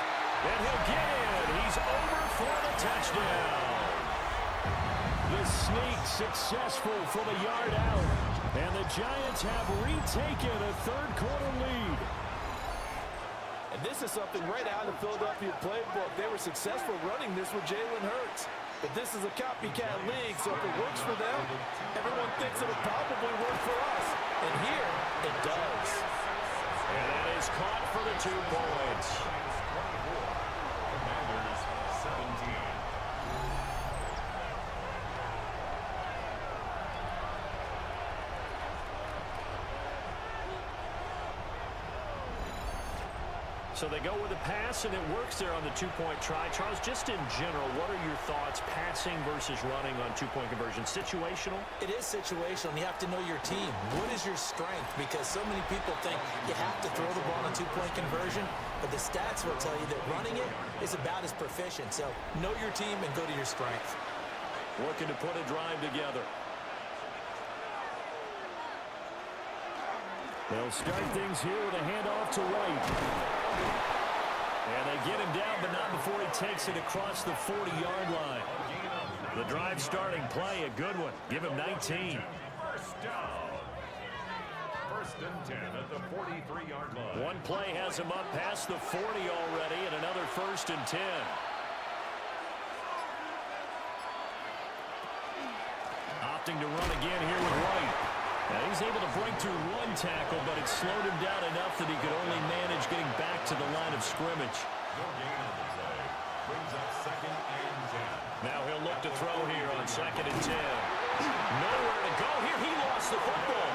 E: And he'll get in. He's over for the touchdown. The sneak successful from a yard out. And the Giants have retaken a third-quarter lead.
F: And this is something right out of the Philadelphia playbook. They were successful running this with Jalen Hurts. But this is a copycat league, so if it works for them, everyone thinks it'll probably work for us. And here, it does.
E: And that is caught for the 2 points.
C: Commanders 17.
E: So they go with a pass, and it works there on the two-point try. Charles, just in general, what are your thoughts passing versus running on two-point conversion? Situational?
F: It is situational. You have to know your team. What is your strength? Because so many people think you have to throw the ball on a two-point conversion, but the stats will tell you that running it is about as proficient. So know your team and go to your strength.
E: Looking to put a drive together. They'll start things here with a handoff to White. And they get him down, but not before he takes it across the 40-yard line. The drive starting play, a good one. Give him 19.
C: First down. First and 10 at the 43-yard line.
E: One play has him up past the 40 already, and another first and 10. Opting to run again here with White. Now he's able to break through one tackle, but it slowed him down enough that he could only manage getting back to the line of scrimmage.
C: No gain on the play. Brings up second and 10.
E: Now he'll look to throw here on second and 10. Nowhere to go here. He lost the football.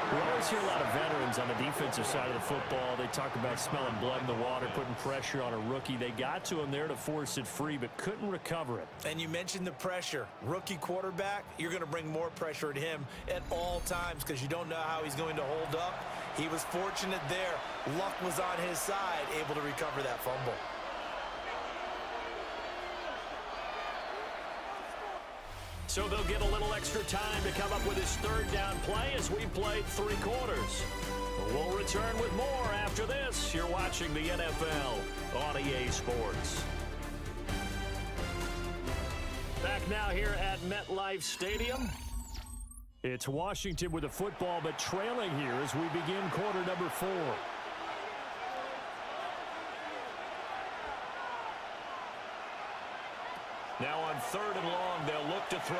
E: We always hear a lot of veterans on the defensive side of the football. They talk about smelling blood in the water, putting pressure on a rookie. They got to him there to force it free, but couldn't recover it.
F: And you mentioned the pressure. Rookie quarterback, you're going to bring more pressure at him at all times because you don't know how he's going to hold up. He was fortunate there. Luck was on his side, able to recover that fumble.
E: So they'll get a little extra time to come up with his third down play as we've played 3 quarters. We'll return with more after this. You're watching the NFL on EA Sports. Back now here at MetLife Stadium. It's Washington with the football, but trailing here as we begin quarter number 4. Now on third and long, they'll look to throw.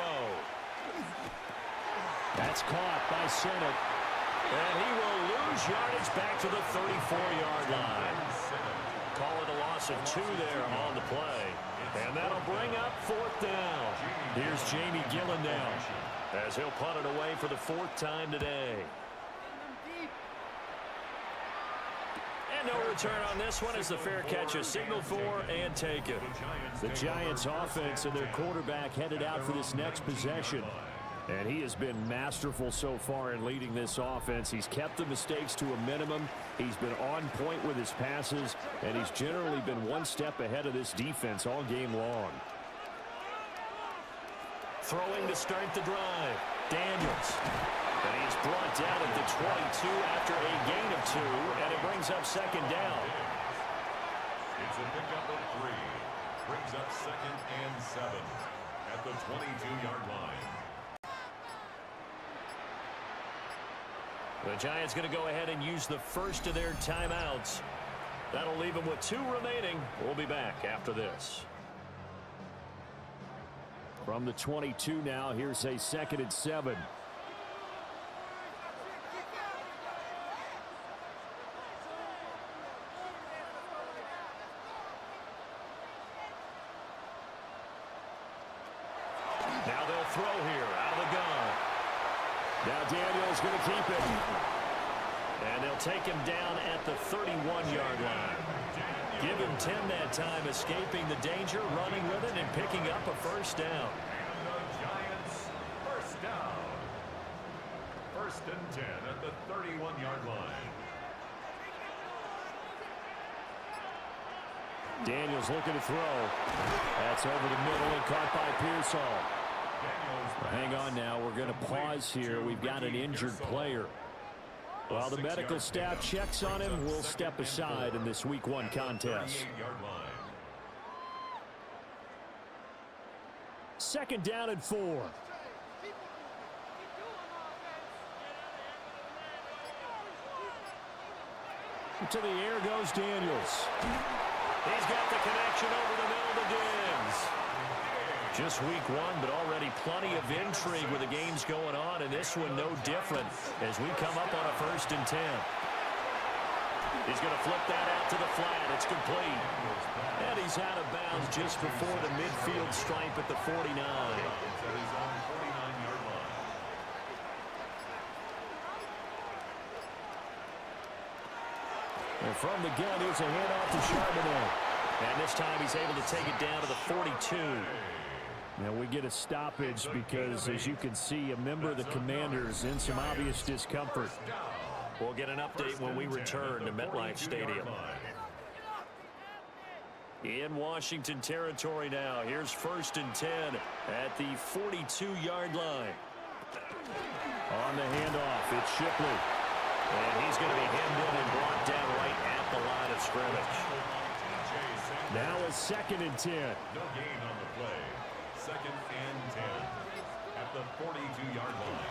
E: That's caught by Sennett. And he will lose yardage back to the 34-yard line. Call it a loss of 2 there on the play. And that'll bring up 4th down. Here's Jamie Gillen now as he'll punt it away for the 4th time today. And no return on this one as the fair catch is signaled for and taken. The Giants offense and their quarterback headed out for this next possession. And he has been masterful so far in leading this offense. He's kept the mistakes to a minimum. He's been on point with his passes. And he's generally been one step ahead of this defense all game long. Throwing to start the drive. Daniels. And he's brought down at the 22 after a gain of 2, and it brings up second down.
C: It's a pickup of 3. Brings up second and 7 at the 22-yard line.
E: The Giants going to go ahead and use the first of their timeouts. That'll leave them with 2 remaining. We'll be back after this. From the 22 now, here's a second and 7. Now they'll throw here out of the gun. Now Daniels going to keep it. And they'll take him down at the 31-yard line. Give him 10 that time, escaping the danger, running with it, and picking up a first down.
C: And the Giants first down. First and 10 at the 31-yard line.
E: Daniels looking to throw. That's over the middle and caught by Pearsall. Hang on now. We're going to pause here. We've got an injured player. While the medical staff checks on him, we'll step aside in this Week 1 contest. Second down and 4. To the air goes Daniels. He's got the connection over the middle to Diggs. Just week 1, but already plenty of intrigue with the games going on, and this one no different as we come up on a first and 10. He's going to flip that out to the flat. It's complete. And he's out of bounds just before the midfield stripe at the 49. And from the gun, here's a handoff to Charbonnet.
G: And this time he's able to take it down to the 42.
E: Now we get a stoppage because, as you can see, a member of the Commanders in some obvious discomfort.
G: We'll get an update when we return to MetLife Stadium. In Washington territory now. Here's 1st and 10 at the 42-yard line.
E: On the handoff, it's Shipley.
G: And he's going to be hemmed in and brought down right at the line of scrimmage.
E: Now a 2nd and 10.
C: No gain on the play. 2nd and 10 at the 42-yard line.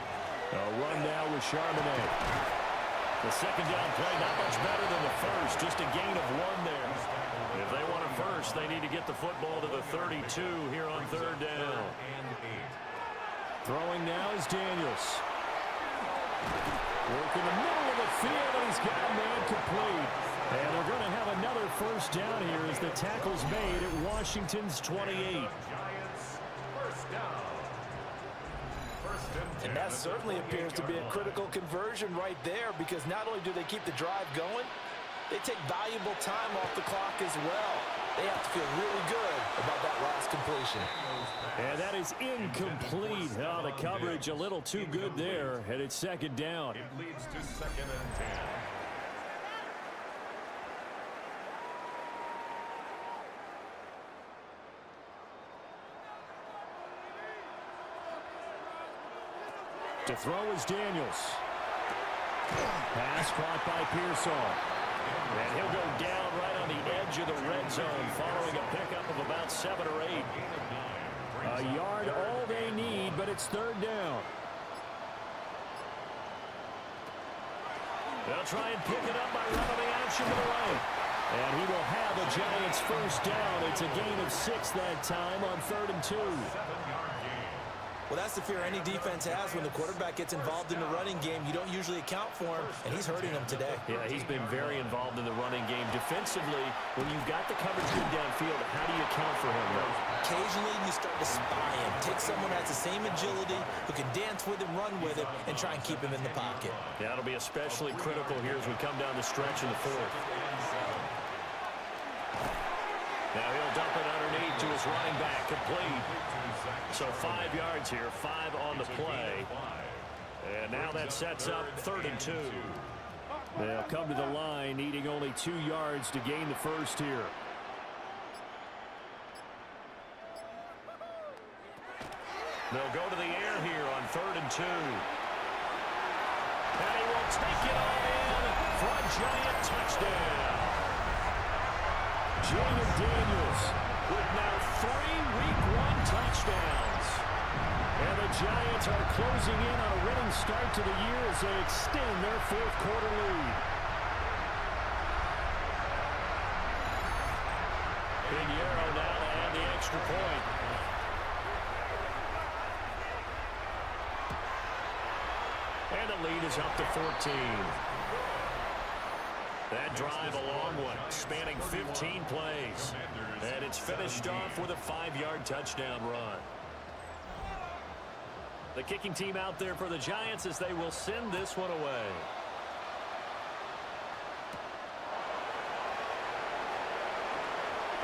E: A run now with Charbonnet.
G: The second down play not much better than the first. Just a gain of 1 there. If they want a first, they need to get the football to the 32 here on 3rd down.
E: Throwing now is Daniels. Work in the middle of the field, and he's got a man complete. And they're going to have another 1st down here as the tackle's made at Washington's 28.
F: And that certainly appears to be a critical conversion right there, because not only do they keep the drive going, they take valuable time off the clock as well. They have to feel really good about that last completion.
E: And that is incomplete. Oh, the coverage a little too good there, and it's 2nd down.
C: It leads to 2nd and 10.
E: To throw is Daniels. Pass caught by Pearsall.
G: And he'll go down right on the edge of the red zone following a pickup of about 7 or 8.
E: A yard all they need, but it's 3rd down.
G: They'll try and pick it up by running the action to the right.
E: And he will have the Giants' 1st down. It's a gain of 6 that time on 3rd and 2.
F: Well, that's the fear any defense has when the quarterback gets involved in the running game. You don't usually account for him, and he's hurting them today.
G: Yeah, he's been very involved in the running game. Defensively, when you've got the coverage good downfield, how do you account for him, though?
F: Occasionally, you start to spy him. Take someone that has the same agility, who can dance with him, run with him, and try and keep him in the pocket.
G: Yeah, it'll be especially critical here as we come down the stretch in the 4th. Now he'll dump it underneath to his running back, complete. So 5 yards here, 5 on the play. And now that sets up 3rd and 2.
E: They'll come to the line, needing only 2 yards to gain the 1st here.
G: They'll go to the air here on 3rd and 2. And he will take it all in for a Giant touchdown.
E: Jaden Daniels
G: with now 3 Week 1 touchdowns.
E: And the Giants are closing in on a winning start to the year as they extend their 4th quarter lead.
G: Pinheiro now to add the extra point. And the lead is up to 14. That drive a long one, spanning 15 plays. And it's finished off with a 5-yard touchdown run. The kicking team out there for the Giants as they will send this one away.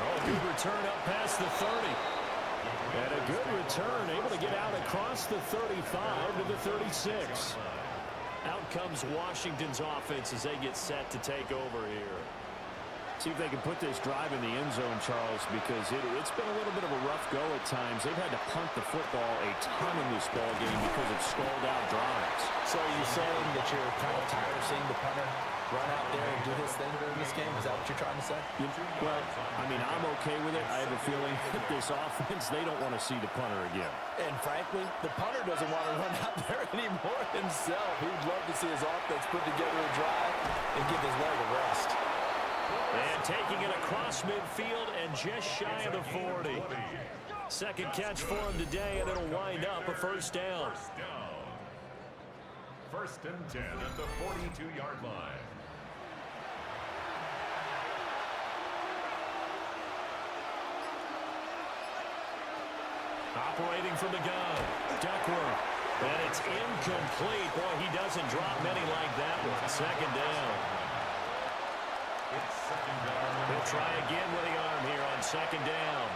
E: Oh, good return up past the 30. And a good return, able to get out across the 35 to the 36.
G: Out comes Washington's offense as they get set to take over here.
E: See if they can put this drive in the end zone, Charles, because it's been a little bit of a rough go at times. They've had to punt the football a ton in this ball game because of stalled out drives.
F: So are you saying that you're kind of tired of seeing the punter run out there and do his thing during this game? Is that what you're trying to say?
E: Well, I mean, I'm okay with it. I have a feeling that this offense, they don't want to see the punter again.
F: And frankly, the punter doesn't want to run out there anymore himself. He would love to see his offense put together a drive and give his leg a rest.
G: And taking it across midfield and just shy of the 40. Second catch for him today, and it'll wind up a 1st down.
C: 1st and 10 at the 42-yard line.
G: Operating from the gun, Duckworth. And it's incomplete. Boy, he doesn't drop many like that with 2nd down. He'll try again with the arm here on second down.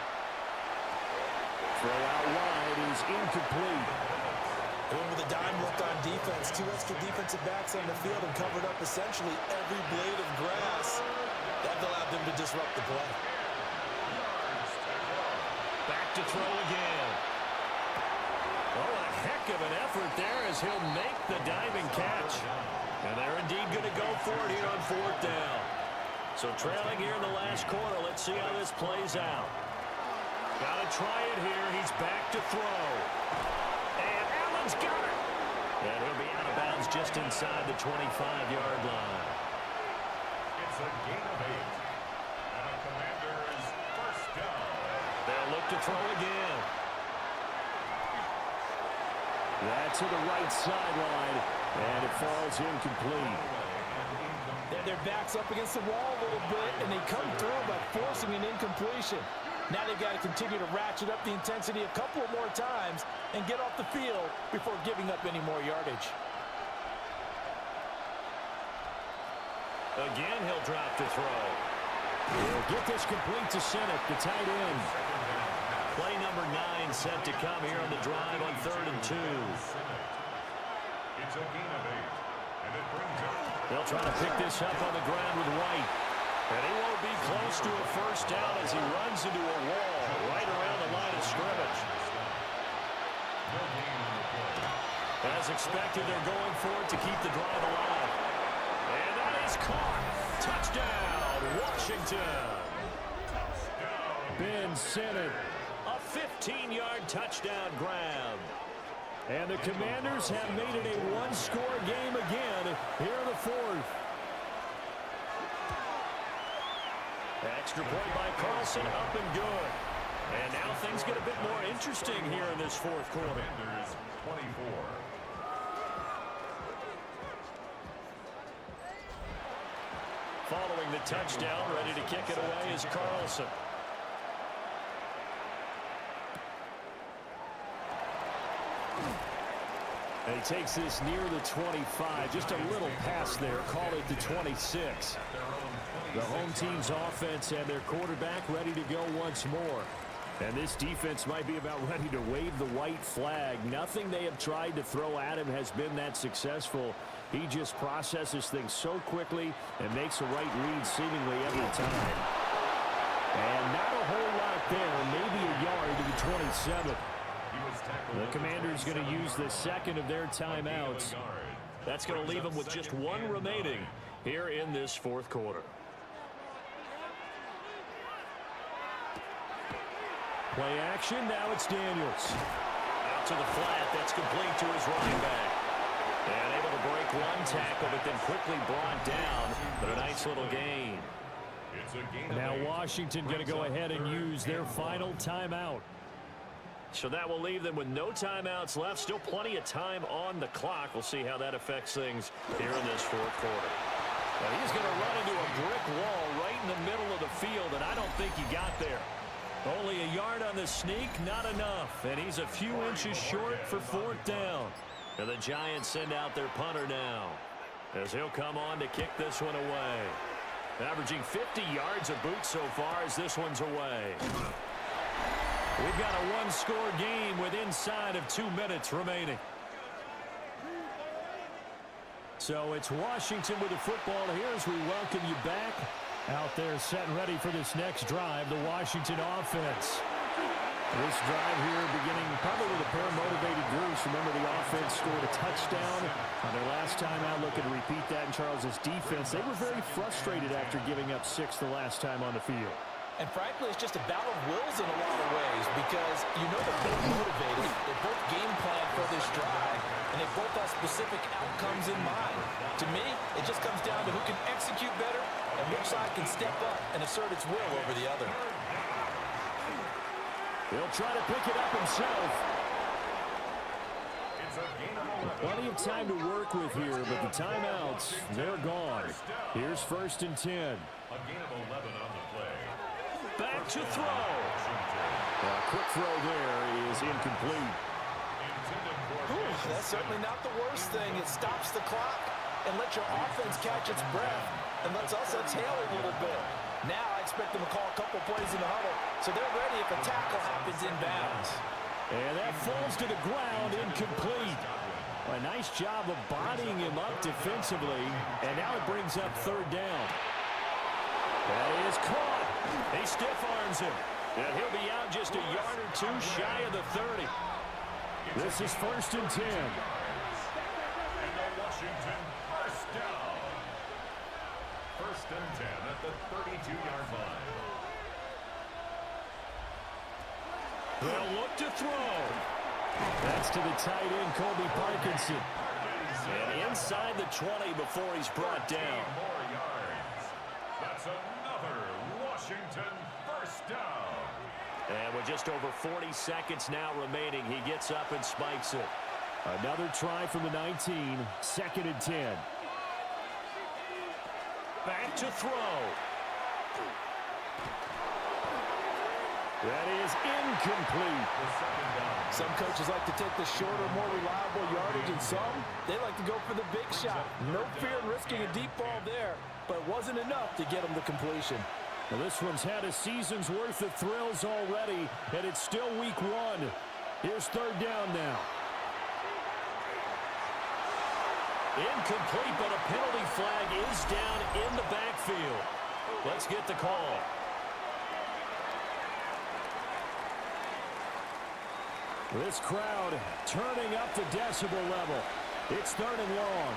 E: Throw out wide is incomplete.
F: Going with a dime look on defense. 2 extra defensive backs on the field and covered up essentially every blade of grass. That allowed them to disrupt the play.
G: Back to throw again. Oh, a heck of an effort there as he'll make the diving catch. And they're indeed going to go for it here on fourth down. So trailing here in the last quarter. Let's see how this plays out. Got to try it here. He's back to throw. And Allen's got it. And he'll be out of bounds just inside the 25-yard line.
C: It's a gain of 8. And the Commanders first down.
G: They'll look to throw again.
E: That's to the right sideline, and it falls incomplete.
F: Their back's up against the wall a little bit, and they come through by forcing an incompletion. Now they've got to continue to ratchet up the intensity a couple of more times and get off the field before giving up any more yardage.
G: Again, he'll drop to throw.
E: He'll get this complete to Senate, the tight end.
G: Play number 9 set to come here on the drive on 3rd and 2.
C: It's a gain of 8. And it brings up.
G: They'll try to pick this up on the ground with White. And he won't be close to a first down as he runs into a wall right around the line of scrimmage. As expected, they're going for it to keep the drive alive. And that is caught. Touchdown, Washington.
E: Ben Senate.
G: A 15-yard touchdown grab.
E: And the Commanders have made it a one-score game again here in the fourth.
G: Extra point by Carlson, up and good. And now things get a bit more interesting here in this fourth quarter.
C: Commanders 24.
G: Following the touchdown, ready to kick it away is Carlson.
E: And he takes this near the 25, just a little past there, call it the 26. The home team's offense and their quarterback ready to go once more. And this defense might be about ready to wave the white flag. Nothing they have tried to throw at him has been that successful. He just processes things so quickly and makes the right read seemingly every time. And not a whole lot there, maybe a yard to the 27. The Commanders going to use the second of their timeouts.
G: That's going to leave them with just one remaining here in this fourth quarter.
E: Play action, now it's Daniels.
G: Out to the flat, that's complete to his running back. And able to break one tackle, but then quickly brought down. But a nice little gain.
E: Now Washington going to go ahead and use their final timeout.
G: So that will leave them with no timeouts left. Still plenty of time on the clock. We'll see how that affects things here in this fourth quarter. Now he's going to run into a brick wall right in the middle of the field, and I don't think he got there. Only a yard on the sneak, not enough. And he's a few inches short for fourth down. And the Giants send out their punter now, as he'll come on to kick this one away. Averaging 50 yards a boot so far as this one's away. We've got a one-score game with inside of 2 minutes remaining.
E: So it's Washington with the football here as we welcome you back. Out there set and ready for this next drive, the Washington offense. This drive here beginning probably with a pair of motivated groups. Remember, the offense scored a touchdown on their last time out. Looking to repeat that in Charles's defense. They were very frustrated after giving up 6 the last time on the field.
F: And frankly, it's just a battle of wills in a lot of ways because you know they're both motivated. They both game plan for this drive, and they both have specific outcomes in mind. To me, it just comes down to who can execute better and which side can step up and assert its will over the other.
E: He'll try to pick it up himself. Plenty of time to work with here, but the timeouts, they're gone. Here's 1st and 10.
C: A gain of 11 on the play.
G: Back to throw.
E: A quick throw there is incomplete.
F: That's certainly not the worst thing. It stops the clock and lets your offense catch its breath. and lets us exhale a little bit. Now I expect them to call a couple plays in the huddle, so they're ready if a tackle happens inbounds.
E: And that falls to the ground, incomplete. A nice job of bodying him up defensively, and now it brings up third down. That is caught. He stiff arms him, and he'll be out just a yard or two shy of the 30. This is 1st and 10.
C: And the Washington first down. 1st and 10 at the 32-yard line.
E: They'll look to throw. That's to the tight end, Colby Parkinson. And inside the 20 before he's brought down.
C: More yards. That's another Washington first down.
G: And with just over 40 seconds now remaining, he gets up and spikes it.
E: Another try from the 19, 2nd and 10.
G: Back to throw.
E: That is incomplete.
F: Some coaches like to take the shorter, more reliable yardage, and some, they like to go for the big shot. No fear in risking a deep ball there, but it wasn't enough to get them to completion.
E: Well, this one's had a season's worth of thrills already, and it's still week 1. Here's 3rd down now.
G: Incomplete, but a penalty flag is down in the backfield. Let's get the call.
E: This crowd turning up the decibel level. It's 3rd and long.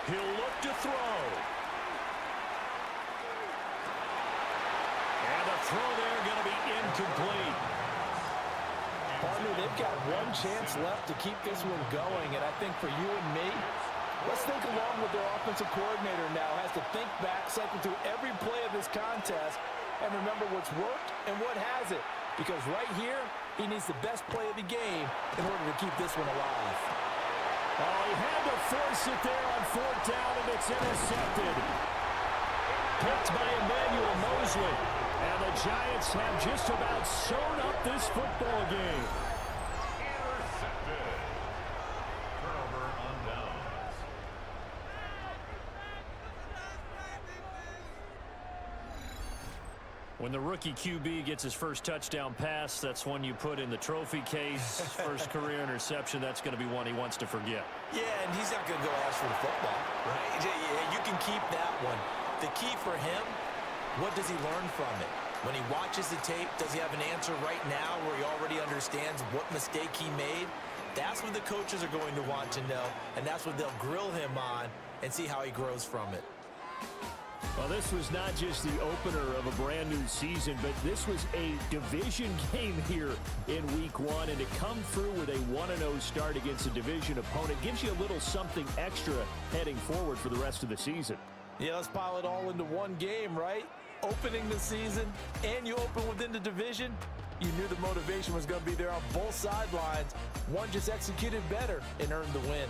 G: He'll look to throw. And the throw there going to be incomplete.
F: Partner, they've got one chance left to keep this one going, and I think for you and me, let's think along with their offensive coordinator now. Has to think back, cycle through every play of this contest, and remember what's worked and what hasn't. Because right here, he needs the best play of the game in order to keep this one alive.
E: Oh, he had to force it there on 4th down, and it's intercepted. Picked by Emmanuel Mosley. And the Giants have just about sewn up this football game.
C: Intercepted. Turnover on downs.
G: When the rookie QB gets his first touchdown pass, that's one you put in the trophy case. First career interception, that's going to be one he wants to forget.
F: Yeah, and he's not going to go ask for the football, right? Yeah, you can keep that one. The key for him, what does he learn from it? When he watches the tape, does he have an answer right now where he already understands what mistake he made? That's what the coaches are going to want to know, and that's what they'll grill him on and see how he grows from it.
E: Well, this was not just the opener of a brand new season, but this was a division game here in week 1, and to come through with a 1-0 start against a division opponent gives you a little something extra heading forward for the rest of the season.
F: Yeah, let's pile it all into one game, right? Opening the season, and you open within the division. You knew the motivation was going to be there on both sidelines. One just executed better and earned the win.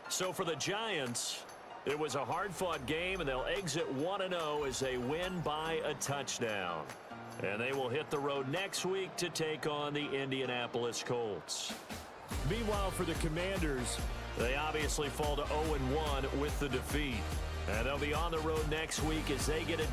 G: So for the Giants, it was a hard-fought game, and they'll exit 1-0 as they win by a touchdown. And they will hit the road next week to take on the Indianapolis Colts.
E: Meanwhile, for the Commanders,
G: they obviously fall to 0-1 with the defeat. And they'll be on the road next week as they get a